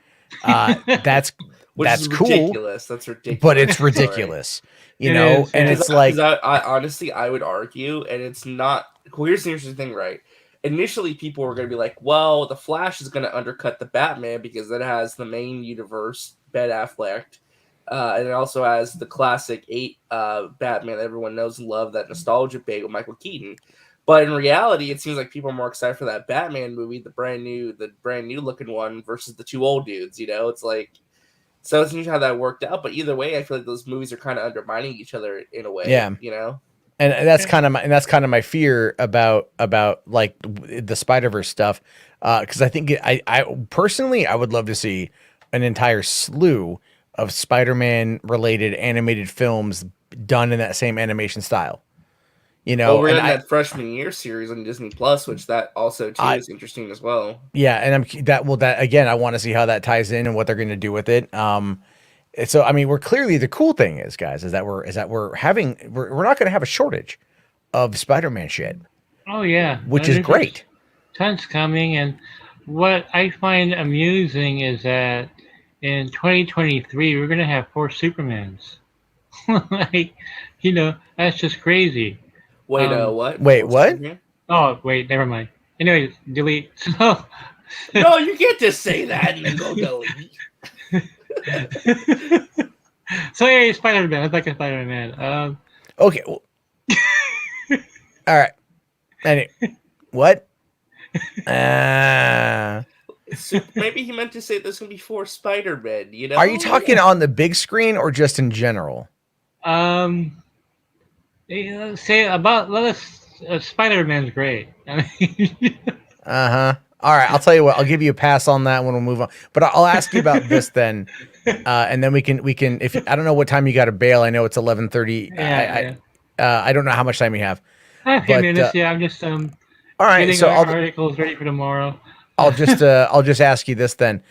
[SPEAKER 1] That's cool.
[SPEAKER 2] Ridiculous. That's ridiculous.
[SPEAKER 1] But it's ridiculous. And it's like,
[SPEAKER 2] I honestly, I would argue, and it's not. Well, here's the interesting thing, right? Initially, people were going to be like, well, the Flash is going to undercut the Batman because it has the main universe, Ben Affleck, and it also has the classic 8 Batman that everyone knows and love, that nostalgia bait with Michael Keaton. But in reality, it seems like people are more excited for that Batman movie, the brand new looking one, versus the 2 old dudes. It's like, so it's interesting how that worked out. But either way, I feel like those movies are kind of undermining each other in a way.
[SPEAKER 1] Yeah. And that's kind of my fear about like the Spider-Verse stuff, because I think I personally I would love to see an entire slew of Spider-Man related animated films done in that same animation style.
[SPEAKER 2] We're in that freshman year series on Disney Plus, which that also too is interesting as well.
[SPEAKER 1] Yeah, and that again, I want to see how that ties in and what they're going to do with it. So I mean, we're clearly, the cool thing is, guys, is that we're not going to have a shortage of Spider-Man shit.
[SPEAKER 3] Oh yeah,
[SPEAKER 1] which is great.
[SPEAKER 3] Tons coming, and what I find amusing is that in 2023 we're going to have 4 Supermans. Like, that's just crazy.
[SPEAKER 2] Wait, what?
[SPEAKER 1] Wait, what?
[SPEAKER 3] Oh, wait, never mind. Anyways, delete. So,
[SPEAKER 2] no, you can't just say that and then go delete.
[SPEAKER 3] So yeah, Spider-Man. I'd like a Spider-Man.
[SPEAKER 1] Okay. Well, all right. Anyway, what?
[SPEAKER 2] So maybe he meant to say there's gonna be 4 Spider-Men.
[SPEAKER 1] Are you talking on the big screen or just in general?
[SPEAKER 3] Say about Spider-Man's great. I mean,
[SPEAKER 1] All right, I'll tell you what. I'll give you a pass on that one. We'll move on. But I'll ask you about this then, and then we can. If I don't know what time you got to bail. I know it's 11:30.
[SPEAKER 3] Yeah.
[SPEAKER 1] I don't know how much time you have.
[SPEAKER 3] I have a few minutes. I'm just
[SPEAKER 1] all right.
[SPEAKER 3] getting
[SPEAKER 1] So
[SPEAKER 3] our articles ready for tomorrow.
[SPEAKER 1] I'll just ask you this then.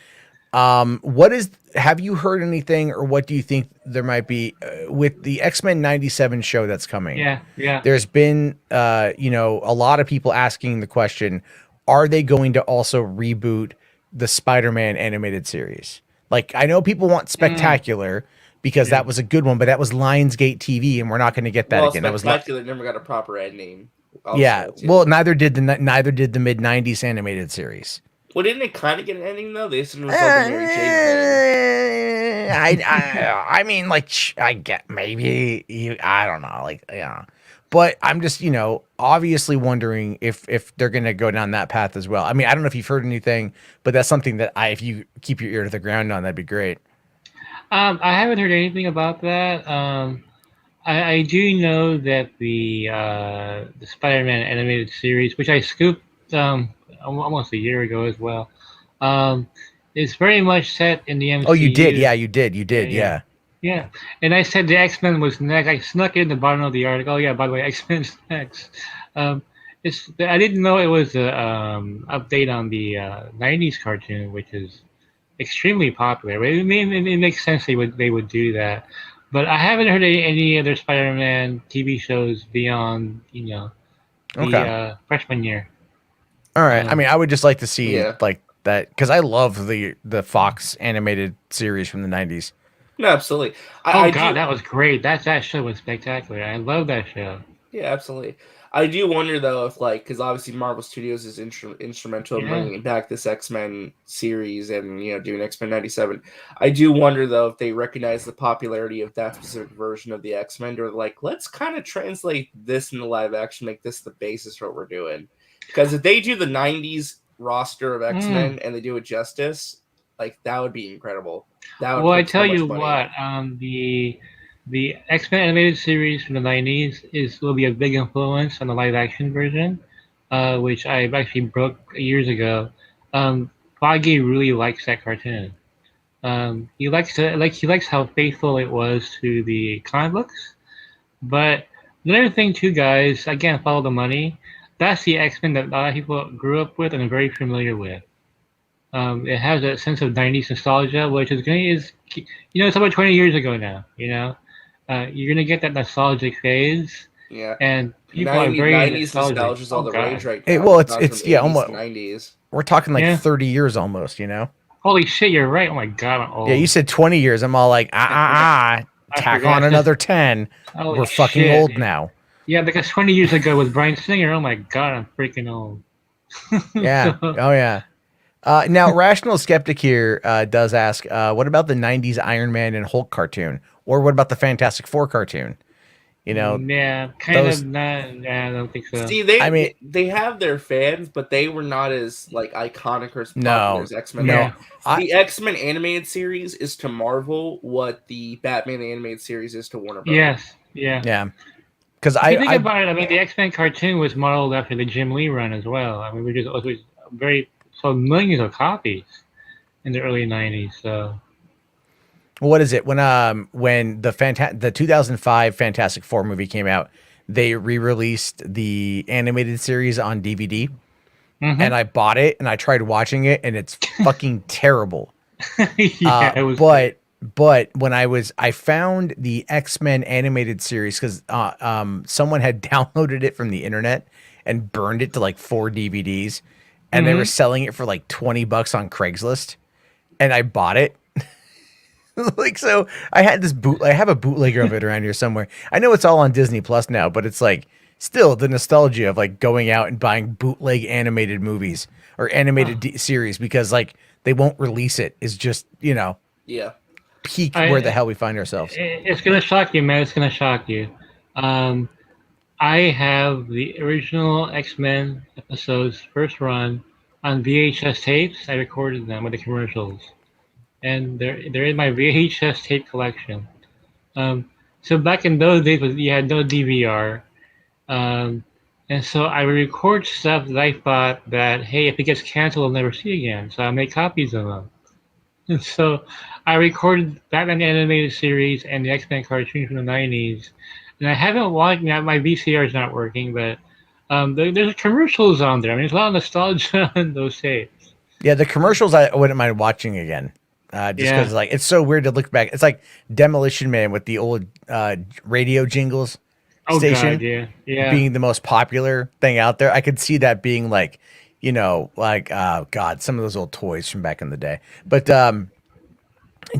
[SPEAKER 1] Have you heard anything, or what do you think there might be with the X-Men 97 show that's coming?
[SPEAKER 3] Yeah.
[SPEAKER 1] There's been a lot of people asking the question, are they going to also reboot the Spider-Man animated series? Like, I know people want Spectacular because that was a good one, but that was Lionsgate TV, and we're not going to get that again. That was
[SPEAKER 2] Spectacular never got a proper ending.
[SPEAKER 1] Also, well, neither did the mid-90s animated series.
[SPEAKER 2] Well, didn't it kind of get an ending though? They said it was like a Mary Jane thing.
[SPEAKER 1] I mean, like, I get maybe you. I don't know, like, yeah. But I'm just, obviously wondering if they're gonna go down that path as well. I mean, I don't know if you've heard anything, but that's something that if you keep your ear to the ground on, that'd be great.
[SPEAKER 3] I haven't heard anything about that. I do know that the Spider-Man animated series, which I scooped almost a year ago as well, um, is very much set in the MCU.
[SPEAKER 1] Oh, you did, yeah, you did, yeah.
[SPEAKER 3] Yeah, and I said the X-Men was next. I snuck it in the bottom of the article. Oh yeah, by the way, X-Men's next. I didn't know it was a update on the '90s cartoon, which is extremely popular. It makes sense they would do that, but I haven't heard any other Spider-Man TV shows beyond the freshman year.
[SPEAKER 1] All right. I mean, I would just like to see like that because I love the Fox animated series from the '90s.
[SPEAKER 2] No, absolutely.
[SPEAKER 3] That was great. That show was spectacular. I love that show.
[SPEAKER 2] Yeah, absolutely. I do wonder though if because obviously Marvel Studios is instrumental in bringing back this X-Men series and doing X-Men '97. I do wonder though if they recognize the popularity of that specific version of the X-Men, or let's kind of translate this into live action, make this the basis for what we're doing. Because if they do the '90s roster of X-Men and they do it justice, that would be incredible.
[SPEAKER 3] Well, I tell you what, the X-Men animated series from the '90s will be a big influence on the live-action version, which I actually broke years ago. Feige really likes that cartoon. He likes how faithful it was to the comic books. But another thing, too, guys, again, follow the money. That's the X-Men that a lot of people grew up with and are very familiar with. It has a sense of '90s nostalgia, which it's about 20 years ago now. You're gonna get that nostalgic phase.
[SPEAKER 2] Yeah,
[SPEAKER 3] and people are very
[SPEAKER 2] 90s nostalgia is all the rage right now.
[SPEAKER 1] Hey, well, it's almost
[SPEAKER 2] 90s.
[SPEAKER 1] We're talking 30 years almost.
[SPEAKER 3] Holy shit, you're right. Oh my god, I'm old.
[SPEAKER 1] Yeah, you said 20 years. I'm all like, tack on another 10. We're fucking old now.
[SPEAKER 3] Yeah, because 20 years ago with Bryan Singer, oh my god, I'm freaking old.
[SPEAKER 1] Yeah. Oh yeah. Now, Rational Skeptic here does ask, what about the '90s Iron Man and Hulk cartoon, or what about the Fantastic Four cartoon?
[SPEAKER 3] Yeah, kind of not. Yeah, I don't think so.
[SPEAKER 2] See, they have their fans, but they were not as iconic or as popular as X-Men.
[SPEAKER 1] No,
[SPEAKER 2] the X-Men animated series is to Marvel what the Batman animated series is to Warner Bros.
[SPEAKER 3] Yes, yeah.
[SPEAKER 1] Because
[SPEAKER 3] I think about it. The X-Men cartoon was modeled after the Jim Lee run as well. It was very sold millions of copies in the early '90s. So,
[SPEAKER 1] what is it when the 2005 Fantastic Four movie came out? They re-released the animated series on DVD, and I bought it and I tried watching it, and it's fucking terrible.
[SPEAKER 3] Yeah, it was.
[SPEAKER 1] But when I found the X-Men animated series because someone had downloaded it from the internet and burned it to 4 DVDs. And they were selling it for $20 on Craigslist, and I bought it. So I had this I have a bootlegger of it around here somewhere. I know it's all on Disney Plus now, but it's still the nostalgia of going out and buying bootleg animated movies or animated series because they won't release it is just peak where the hell we find ourselves.
[SPEAKER 3] It's gonna shock you, man. It's gonna shock you. I have the original X-Men episodes first run on VHS tapes. I recorded them with the commercials, and they're in my VHS tape collection. So back in those days, you had no DVR, and so I would record stuff that I thought that, hey, if it gets canceled, I'll never see again. So I make copies of them. And so I recorded Batman animated series and the X-Men cartoon from the '90s. And I haven't watched. My VCR is not working, but there's commercials on there. There's a lot of nostalgia on those tapes.
[SPEAKER 1] Yeah, the commercials I wouldn't mind watching again, just because it's so weird to look back. It's like Demolition Man with the old radio jingles station being the most popular thing out there. I could see that being God, some of those old toys from back in the day. But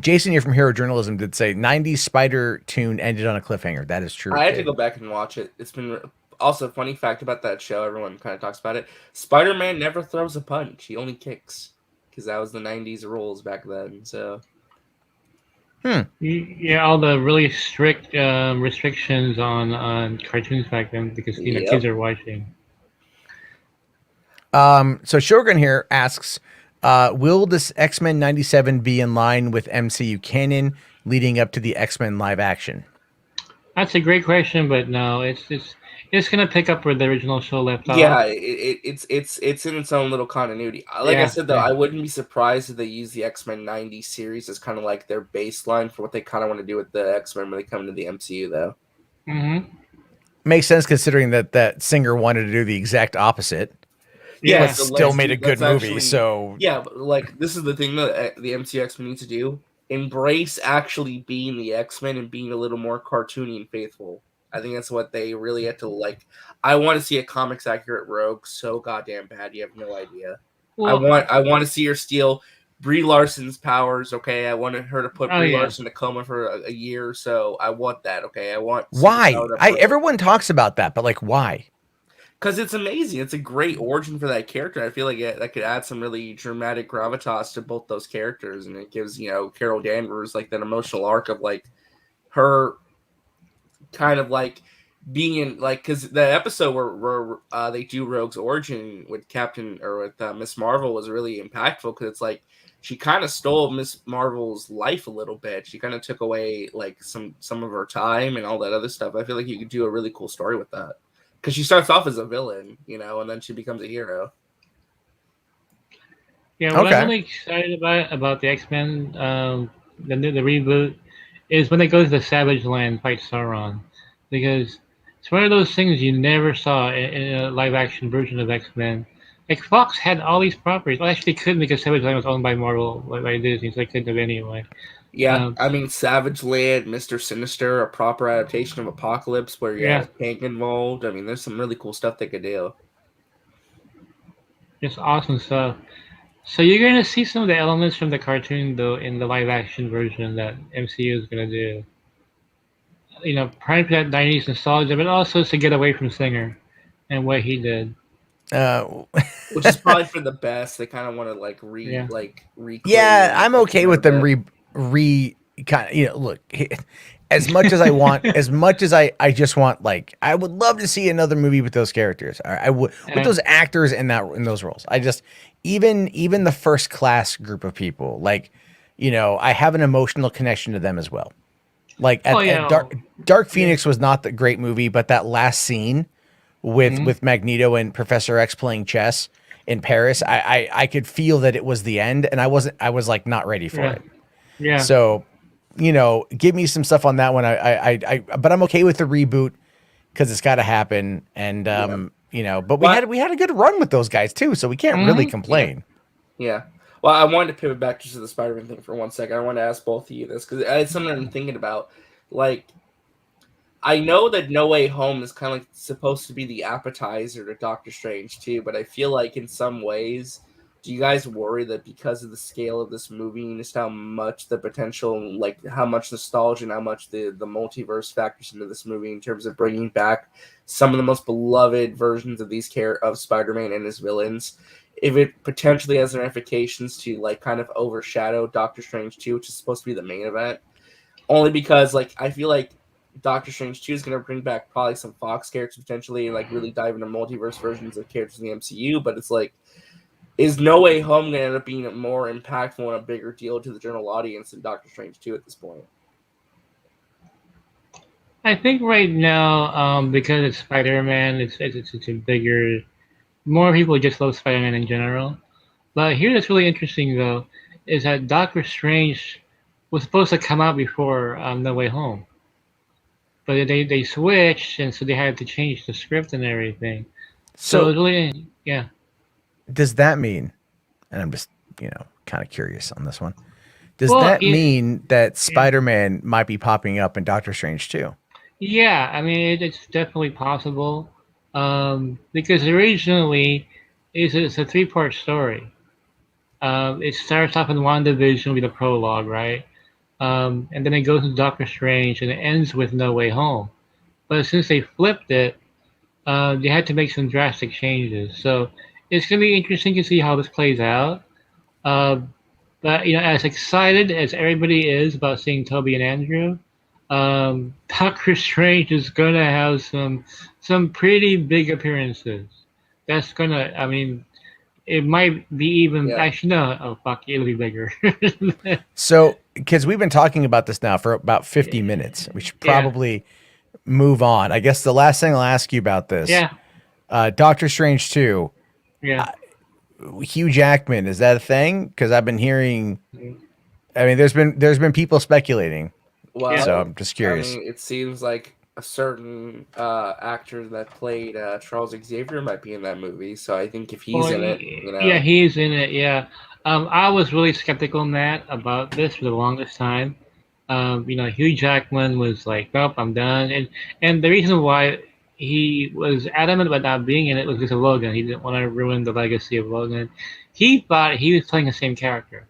[SPEAKER 1] Jason here from Hero Journalism did say '90s Spider Tune ended on a cliffhanger. That is true.
[SPEAKER 2] I had to go back and watch it. It's been also, funny fact about that show, everyone kind of talks about it. Spider-Man never throws a punch; he only kicks, because that was the '90s rules back then. So
[SPEAKER 3] Yeah, all the really strict restrictions on cartoons back then because kids are watching.
[SPEAKER 1] So Shogun here asks, will this X-Men 97 be in line with MCU canon leading up to the X-Men live action?
[SPEAKER 3] That's a great question, but no, it's gonna pick up where the original show left
[SPEAKER 2] yeah,
[SPEAKER 3] off.
[SPEAKER 2] it's in its own little continuity. Like I said, though, I wouldn't be surprised if they use the X-Men '90s series as kind of like their baseline for what they kind of want to do with the X-Men when they come into the MCU, though.
[SPEAKER 3] Mm-hmm.
[SPEAKER 1] Makes sense considering that Singer wanted to do the exact opposite.
[SPEAKER 2] Yeah,
[SPEAKER 1] but still made a good movie. So
[SPEAKER 2] yeah, but like this is the thing that the MCU X-Men need to do: embrace actually being the X-Men and being a little more cartoony and faithful. I think that's what they really had to like. I want to see a comics accurate Rogue so goddamn bad. You have no idea.
[SPEAKER 3] Well,
[SPEAKER 2] I want to see her steal Brie Larson's powers. Okay, I wanted her to put Brie Larson in a coma for a year or so. I want that. Okay, I want
[SPEAKER 1] why? Everyone talks about that, but like why?
[SPEAKER 2] Because it's amazing. It's a great origin for that character. I feel like that could add some really dramatic gravitas to both those characters, and it gives Carol Danvers like that emotional arc of like her kind of like being in like because the episode where they do Rogue's origin with Captain or with Miss Marvel was really impactful because it's like she kind of stole Miss Marvel's life a little bit. She kind of took away like some of her time and all that other stuff. I feel like you could do a really cool story with that. Because she starts off as a villain, and then she becomes a hero.
[SPEAKER 3] Yeah, what I'm really excited about the X-Men, the reboot, is when they go to the Savage Land fight Sauron, because it's one of those things you never saw in a live-action version of X-Men. Like Fox had all these properties. Well, actually, they couldn't because Savage Land was owned by Marvel, by Disney, so they couldn't have anyway.
[SPEAKER 2] Yeah, I mean, Savage Land, Mr. Sinister, a proper adaptation of Apocalypse where you have Tank involved. I mean, there's some really cool stuff they could do.
[SPEAKER 3] Just awesome stuff. So you're going to see some of the elements from the cartoon, though, in the live-action version that MCU is going to do. Prior to that 90s nostalgia, but also to get away from Singer and what he did.
[SPEAKER 2] Which is probably for the best. They kind of want to reclaim.
[SPEAKER 1] Yeah, I'm okay with them look, as much as I want, as much as I just want, like, I would love to see another movie with those characters. I would with those actors in those roles. I just even the First Class group of people, like, I have an emotional connection to them as well. Like Dark Phoenix was not the great movie, but that last scene with Magneto and Professor X playing chess in Paris, I could feel that it was the end, and I was like not ready for it.
[SPEAKER 3] Yeah.
[SPEAKER 1] So, give me some stuff on that one. But I'm okay with the reboot because it's got to happen. And but we had a good run with those guys too, so we can't really complain.
[SPEAKER 2] Yeah. Well, I wanted to pivot back just to the Spider-Man thing for 1 second. I want to ask both of you this because it's something I'm thinking about. Like, I know that No Way Home is kind of like supposed to be the appetizer to Doctor Strange too, but I feel like in some ways, do you guys worry that because of the scale of this movie and just how much the potential, like how much nostalgia and how much the multiverse factors into this movie in terms of bringing back some of the most beloved versions of of Spider-Man and his villains, if it potentially has ramifications to like kind of overshadow Doctor Strange 2, which is supposed to be the main event, only because like I feel like Doctor Strange 2 is going to bring back probably some Fox characters potentially and like really dive into multiverse versions of characters in the MCU, but it's like, is No Way Home going to end up being more impactful and a bigger deal to the general audience than Doctor Strange 2 at this point?
[SPEAKER 3] I think right now, because it's Spider-Man, it's a bigger. More people just love Spider-Man in general. But here, that's really interesting though, is that Doctor Strange was supposed to come out before No Way Home, but they switched, and so they had to change the script and everything. So it's really, yeah.
[SPEAKER 1] Does that mean, and I'm just, kind of curious on this one, does that mean that Spider-Man might be popping up in Doctor Strange too?
[SPEAKER 3] Yeah, I mean, it's definitely possible. Because originally it's a 3-part story. It starts off in WandaVision with a prologue, right? And then it goes to Doctor Strange and it ends with No Way Home. But since they flipped it, they had to make some drastic changes. So it's going to be interesting to see how this plays out. Uh, but as excited as everybody is about seeing Toby and Andrew, Doctor Strange is going to have some pretty big appearances. That's gonna, I mean, it might be even
[SPEAKER 2] Yeah.
[SPEAKER 3] actually no. Oh fuck, it'll be bigger.
[SPEAKER 1] So, because we've been talking about this now for about 50 minutes, we should probably move on. I guess the last thing I'll ask you about this,
[SPEAKER 3] Yeah,
[SPEAKER 1] Doctor Strange 2,
[SPEAKER 3] yeah.
[SPEAKER 1] Hugh Jackman, is that a thing? Because I've been hearing, I mean, there's been people speculating,
[SPEAKER 2] Well,
[SPEAKER 1] so I'm just curious.
[SPEAKER 2] I mean, it seems like a certain actor that played Charles Xavier might be in that movie. So I think if he's
[SPEAKER 3] Well,
[SPEAKER 2] in it,
[SPEAKER 3] yeah, he's in it. Yeah, I was really skeptical, Matt, about this for the longest time. Hugh Jackman was like, "Nope, I'm done," and the reason why he was adamant about not being in it was because of Logan. He didn't want to ruin the legacy of Logan. He thought he was playing the same character.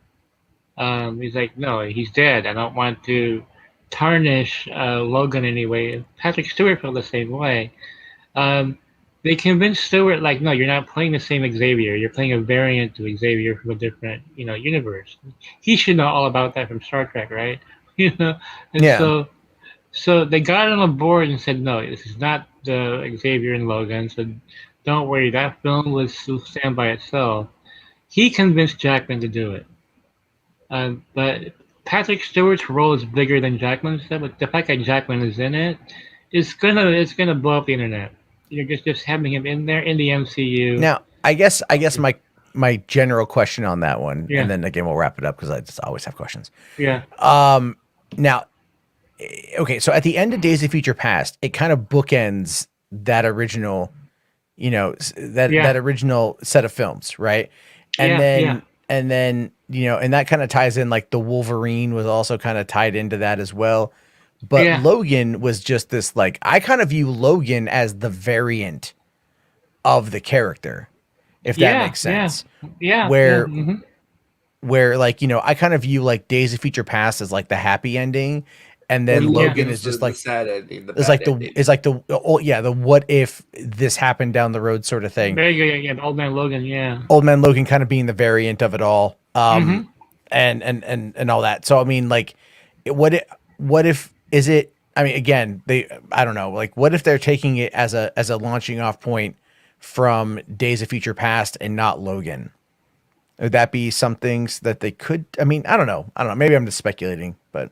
[SPEAKER 3] He's like, "No, he's dead. I don't want to tarnish Logan anyway." Patrick Stewart felt the same way. Um, they convinced Stewart, like, no, you're not playing the same Xavier. You're playing a variant to Xavier from a different, universe. He should know all about that from Star Trek, right? And
[SPEAKER 1] Yeah.
[SPEAKER 3] so they got him on board and said, no, this is not the Xavier and Logan. So don't worry, that film will stand by itself. He convinced Jackman to do it. But Patrick Stewart's role is bigger than Jackman's. But the fact that Jackman is in it, it's gonna blow up the internet. Just having him in there in the MCU.
[SPEAKER 1] Now, I guess my general question on that one,
[SPEAKER 3] Yeah.
[SPEAKER 1] and then again we'll wrap it up because I just always have questions.
[SPEAKER 3] Yeah.
[SPEAKER 1] Now, okay, so at the end of Days of Future Past, it kind of bookends that original, that original set of films, right? And then and that kind of ties in, like the Wolverine was also kind of tied into that as well. But Logan was just this, like, I kind of view Logan as the variant of the character, if that makes sense.
[SPEAKER 3] Yeah.
[SPEAKER 1] Where
[SPEAKER 3] Mm-hmm.
[SPEAKER 1] where like, I kind of view like Days of Future Past as like the happy ending, and then Logan is just like
[SPEAKER 2] the sad ending.
[SPEAKER 1] it's like the what if this happened down the road sort of thing.
[SPEAKER 3] There you go. Yeah, the Old Man Logan. Yeah.
[SPEAKER 1] Old Man Logan kind of being the variant of it all, and all that. So I mean, like, what if is it? I mean, again, I don't know. Like, what if they're taking it as a launching off point from Days of Future Past and not Logan? Would that be some things that they could? I mean, I don't know. Maybe I'm just speculating, but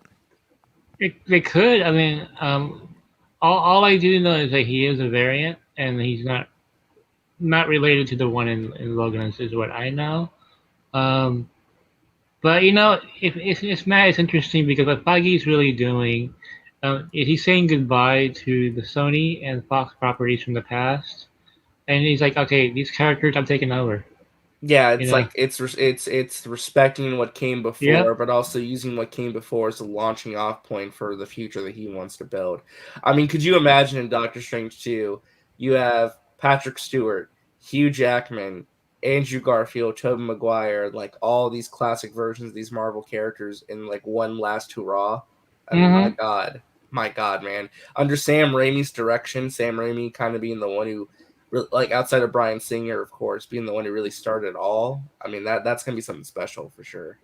[SPEAKER 3] They could. I mean, all I do know is that he is a variant, and he's not related to the one in Logan. Is what I know. But if it's Matt, it's interesting because what Feige's really doing is he's saying goodbye to the Sony and Fox properties from the past, and he's like, okay, these characters I'm taking over.
[SPEAKER 2] Yeah, it's like it's respecting what came before,
[SPEAKER 3] Yep.
[SPEAKER 2] but also using what came before as a launching off point for the future that he wants to build. I mean, could you imagine in Doctor Strange 2, you have Patrick Stewart, Hugh Jackman, Andrew Garfield, Tobey Maguire, like all these classic versions of these Marvel characters in like one last hurrah? I mean, my God, man. Under Sam Raimi's direction, Sam Raimi kind of being the one who, like, outside of Bryan Singer, of course, being the one who really started it all. I mean, that's gonna be something special for sure.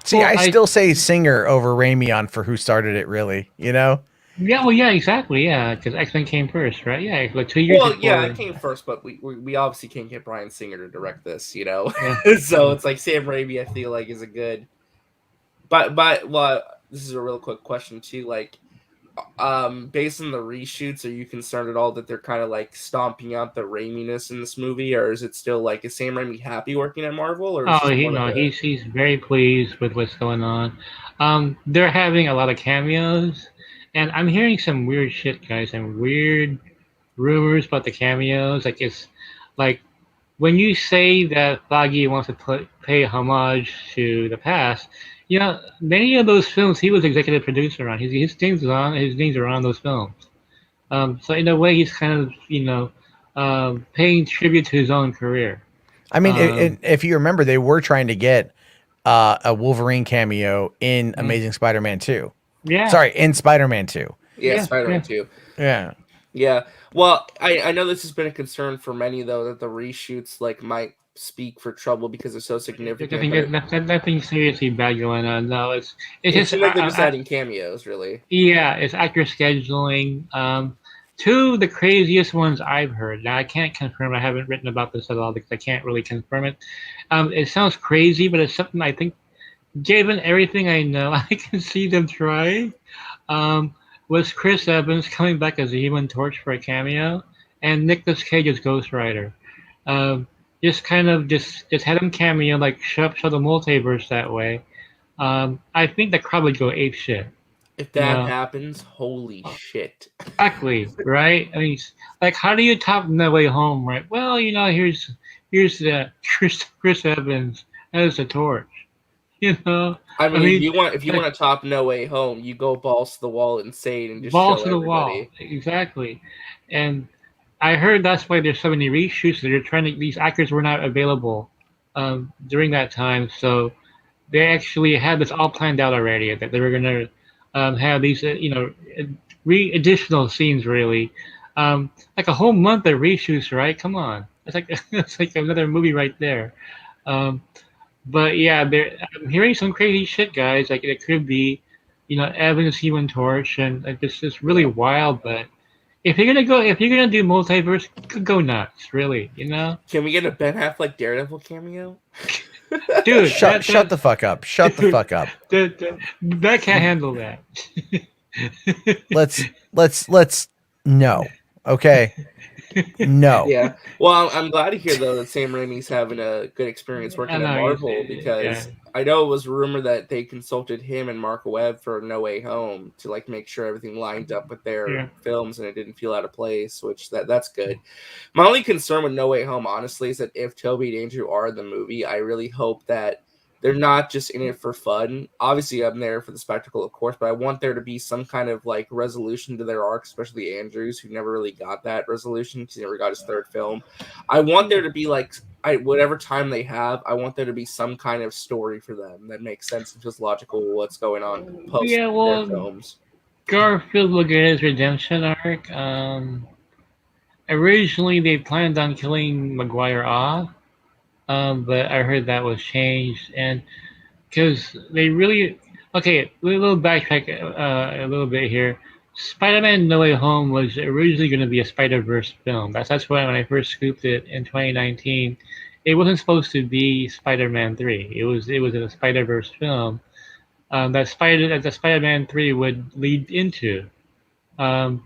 [SPEAKER 1] see,
[SPEAKER 3] Well,
[SPEAKER 1] I still say Singer over Raimi on for who started it, really.
[SPEAKER 3] Yeah, well, yeah, exactly, yeah, because X-Men came first, right? Yeah, like 2 years
[SPEAKER 2] Well,
[SPEAKER 3] before.
[SPEAKER 2] yeah, it came first, but we obviously can't get Bryan Singer to direct this,
[SPEAKER 3] Yeah.
[SPEAKER 2] So it's like Sam Raimi, I feel like, is a good. But well, this is a real quick question too. Like, based on the reshoots, are you concerned at all that they're kind of like stomping out the Raiminess in this movie, or is it still like, is Sam Raimi happy working at Marvel? Or is
[SPEAKER 3] he's very pleased with what's going on. They're having a lot of cameos, and I'm hearing some weird shit, guys, and weird rumors about the cameos. Like, it's like when you say that Feige wants to pay homage to the past, many of those films he was executive producer on. His names are on those films. So in a way, he's kind of paying tribute to his own career.
[SPEAKER 1] I mean, if you remember, they were trying to get a Wolverine cameo in Amazing Spider-Man 2.
[SPEAKER 3] Yeah.
[SPEAKER 1] Sorry, in Spider-Man 2.
[SPEAKER 2] Yeah,
[SPEAKER 3] Yeah,
[SPEAKER 2] Spider-Man
[SPEAKER 3] yeah.
[SPEAKER 2] 2.
[SPEAKER 1] Yeah.
[SPEAKER 2] Yeah. Well, I know this has been a concern for many though that the reshoots like might speak for trouble because they're so significant. But
[SPEAKER 3] Nothing seriously bad going on. No, it's
[SPEAKER 2] it
[SPEAKER 3] just
[SPEAKER 2] seems like they're just adding cameos, really.
[SPEAKER 3] yeah, it's actor scheduling. Two of the craziest ones I've heard. Now I can't confirm. I haven't written about this at all because I can't really confirm it. It sounds crazy, but it's something I think, given everything I know, I can see them try. Um, was Chris Evans coming back as the Human Torch for a cameo, and Nicolas Cage as Ghost Rider. Um, just kind of just had him cameo, like show the multiverse that way. I think that crowd would go ape shit.
[SPEAKER 2] If
[SPEAKER 3] You
[SPEAKER 2] that
[SPEAKER 3] know?
[SPEAKER 2] happens, holy shit.
[SPEAKER 3] Exactly, right? I mean, like, how do you top No Way Home, right? Well, here's the Chris Evans as the Torch. You know,
[SPEAKER 2] I mean, if you want
[SPEAKER 3] like,
[SPEAKER 2] to top No Way Home, you go balls to the wall insane and just
[SPEAKER 3] balls
[SPEAKER 2] show
[SPEAKER 3] to the wall,
[SPEAKER 2] everybody.
[SPEAKER 3] exactly. And I heard that's why there's so many reshoots. They're trying to. These actors were not available during that time, so they actually had this all planned out already. That they were gonna have these, additional scenes. Really, like a whole month of reshoots. Right? Come on, it's like it's like another movie right there. Um, but yeah, I'm hearing some crazy shit, guys. Like it could be, Evans Human Torch, and like, it's just really wild. But if you're gonna do multiverse, go nuts, really.
[SPEAKER 2] Can we get a Ben Affleck Daredevil cameo?
[SPEAKER 3] Dude,
[SPEAKER 1] Shut the fuck up. Shut the fuck up.
[SPEAKER 3] That can't handle that.
[SPEAKER 1] Let's no. Okay. No.
[SPEAKER 2] Yeah. Well, I'm glad to hear though that Sam Raimi's having a good experience working at Marvel because I know it was rumored that they consulted him and Mark Webb for No Way Home to like make sure everything lined up with their films and it didn't feel out of place, which that's good. My only concern with No Way Home, honestly, is that if Toby and Andrew are in the movie, I really hope that they're not just in it for fun. Obviously, I'm there for the spectacle, of course, but I want there to be some kind of like resolution to their arc, especially Andrews, who never really got that resolution because he never got his third film. I want there to be like, whatever time they have, I want there to be some kind of story for them that makes sense and feels logical with what's going on post their films.
[SPEAKER 3] Garfield will get his redemption arc. Originally, they planned on killing Maguire off. But I heard that was changed, and because they really okay, a little backtrack a little bit here. Spider-Man: No Way Home was originally going to be a Spider-Verse film. That's why when I first scooped it in 2019, it wasn't supposed to be Spider-Man 3. It was a Spider-Verse film that the Spider-Man 3 would lead into. And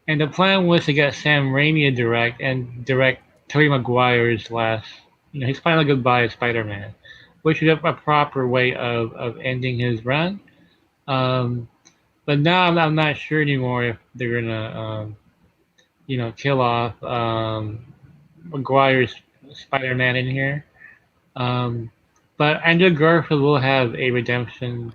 [SPEAKER 3] the plan was to get Sam Raimi to direct Tobey Maguire's last, his final goodbye as Spider-Man, which is a proper way of ending his run. But now I'm not sure anymore if they're gonna, kill off Maguire's Spider-Man in here. But Andrew Garfield will have a redemption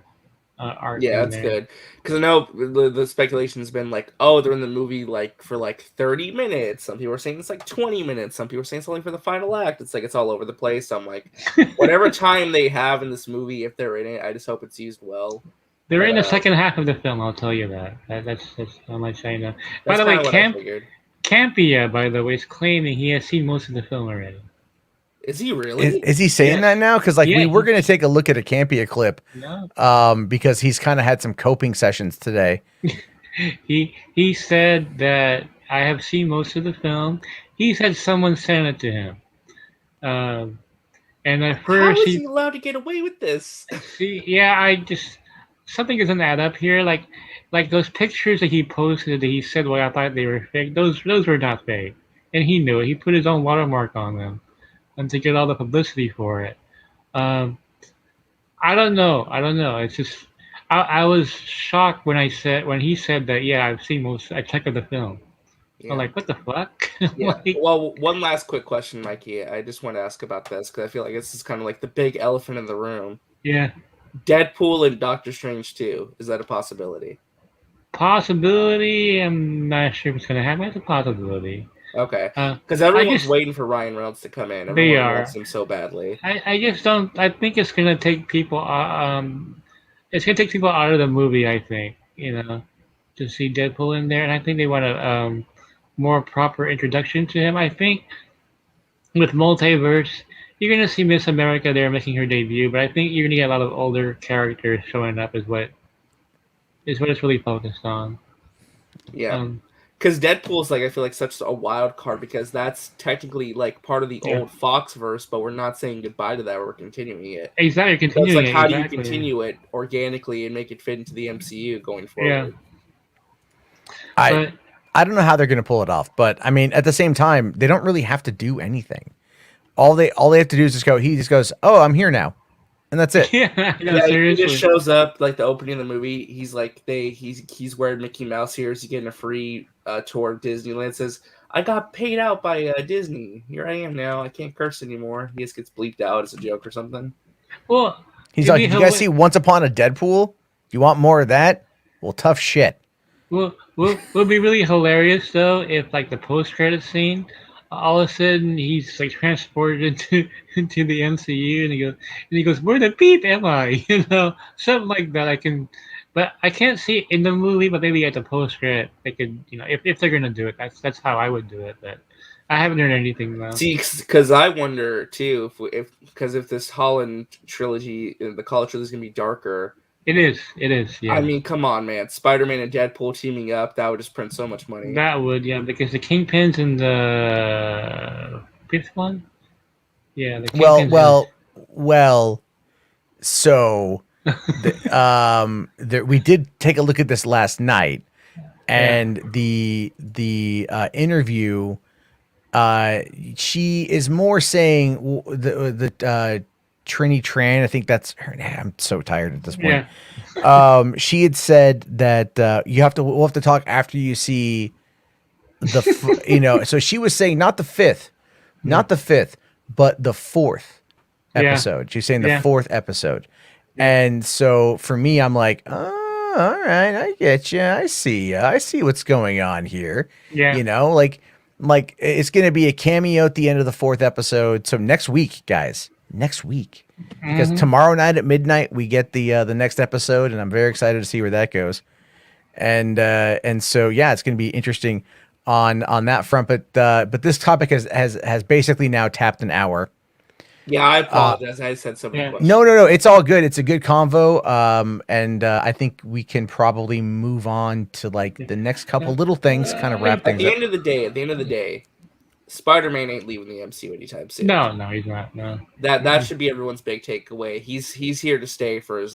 [SPEAKER 3] arc.
[SPEAKER 2] Yeah, that's good. Because I know the speculation's been like, oh, they're in the movie like for like 30 minutes. Some people are saying it's like 20 minutes. Some people are saying something for the final act. It's like it's all over the place. So I'm like, whatever time they have in this movie, if they're in it, I just hope it's used well.
[SPEAKER 3] They're in the second half of the film, I'll tell you that. That's how much I know. By the way, Campia, by the way, is claiming he has seen most of the film already.
[SPEAKER 2] Is he really?
[SPEAKER 1] Is he saying that now? Because we were going to take a look at a Campia clip, because he's kind of had some coping sessions today.
[SPEAKER 3] He said that I have seen most of the film. He said someone sent it to him. And at first,
[SPEAKER 2] how is he allowed to get away with this?
[SPEAKER 3] Something doesn't add up here. Like those pictures that he posted that he said, well, I thought they were fake. Those were not fake, and he knew it. He put his own watermark on them, and to get all the publicity for it. I don't know. It's just I was shocked when he said that. Yeah, I've seen most. I checked out the film. Yeah. I'm like, what the fuck?
[SPEAKER 2] Yeah. Well, one last quick question, Mikey. I just want to ask about this because I feel like this is kind of like the big elephant in the room.
[SPEAKER 3] Yeah.
[SPEAKER 2] Deadpool and Doctor Strange 2. Is that a possibility?
[SPEAKER 3] Possibility. I'm not sure if it's going to happen. It's a possibility.
[SPEAKER 2] Okay. Because everyone's waiting for Ryan Reynolds to come in. Everyone wants him so badly.
[SPEAKER 3] I just don't. I think it's going to take people. It's going to take people out of the movie. I think to see Deadpool in there, and I think they want to more proper introduction to him. I think with Multiverse, you're gonna see Miss America there making her debut, but I think you're gonna get a lot of older characters showing up. Is what it's really focused on.
[SPEAKER 2] Yeah. Because Deadpool's like I feel like such a wild card because that's technically like part of the
[SPEAKER 3] Yeah.
[SPEAKER 2] old Fox verse, but we're not saying goodbye to that. We're continuing it.
[SPEAKER 3] Exactly,
[SPEAKER 2] So it's
[SPEAKER 3] continuing
[SPEAKER 2] like
[SPEAKER 3] it.
[SPEAKER 2] how do you
[SPEAKER 3] Exactly.
[SPEAKER 2] continue it organically and make it fit into the MCU going forward?
[SPEAKER 3] But
[SPEAKER 1] I don't know how they're going to pull it off, but I mean, at the same time, they don't really have to do anything. All they have to do is just go. He just goes, "Oh, I'm here now," and that's it.
[SPEAKER 3] yeah, no,
[SPEAKER 2] Yeah, he
[SPEAKER 3] seriously.
[SPEAKER 2] just shows up like the opening of the movie. He's like he's wearing Mickey Mouse ears. He's getting a free tour of Disneyland. Says, "I got paid out by Disney. Here I am now. I can't curse anymore." He just gets bleeped out as a joke or something.
[SPEAKER 3] Well,
[SPEAKER 1] He's
[SPEAKER 3] it'd
[SPEAKER 1] like,
[SPEAKER 3] be
[SPEAKER 1] "Did you guys see Once Upon a Deadpool? You want more of that? Well, tough shit."
[SPEAKER 3] Would be really hilarious though if like the post credit scene, all of a sudden he's like transported into the MCU and he goes, "Where the beep am I?" You know, something like that. But I can't see it in the movie. But maybe at the post credit, they could, if they're gonna do it, that's how I would do it. But I haven't heard anything though.
[SPEAKER 2] See, because I wonder too if this Holland trilogy, the college trilogy, is gonna be darker.
[SPEAKER 3] It is. Yeah.
[SPEAKER 2] I mean, come on, man! Spider-Man and Deadpool teaming up, that would just print so much money.
[SPEAKER 3] That would, yeah, because the Kingpin's in the fifth one. Yeah, the Kingpin's
[SPEAKER 1] Well. So, we did take a look at this last night, and the interview. She is more saying the Trini Tran. I think that's her name. I'm so tired at this point.
[SPEAKER 3] Yeah.
[SPEAKER 1] She had said that we'll have to talk after you see the so she was saying not the fifth, but the fourth episode. She's saying the fourth episode. And so for me, I'm like, oh, all right, I get you. I see ya. I see what's going on here.
[SPEAKER 3] Yeah.
[SPEAKER 1] Like it's going to be a cameo at the end of the fourth episode. So next week, guys, because tomorrow night at midnight, we get the next episode, and I'm very excited to see where that goes. And so, yeah, it's going to be interesting on that front. But this topic has basically now tapped an hour.
[SPEAKER 2] Yeah, I apologize. I said so many questions.
[SPEAKER 1] No. It's all good. It's a good convo. And I think we can probably move on to like the next couple little things, kind of wrap things up.
[SPEAKER 2] At the end of the day, Spider-Man ain't leaving the MCU anytime soon.
[SPEAKER 3] No, he's not. No.
[SPEAKER 2] That should be everyone's big takeaway. He's here to stay for as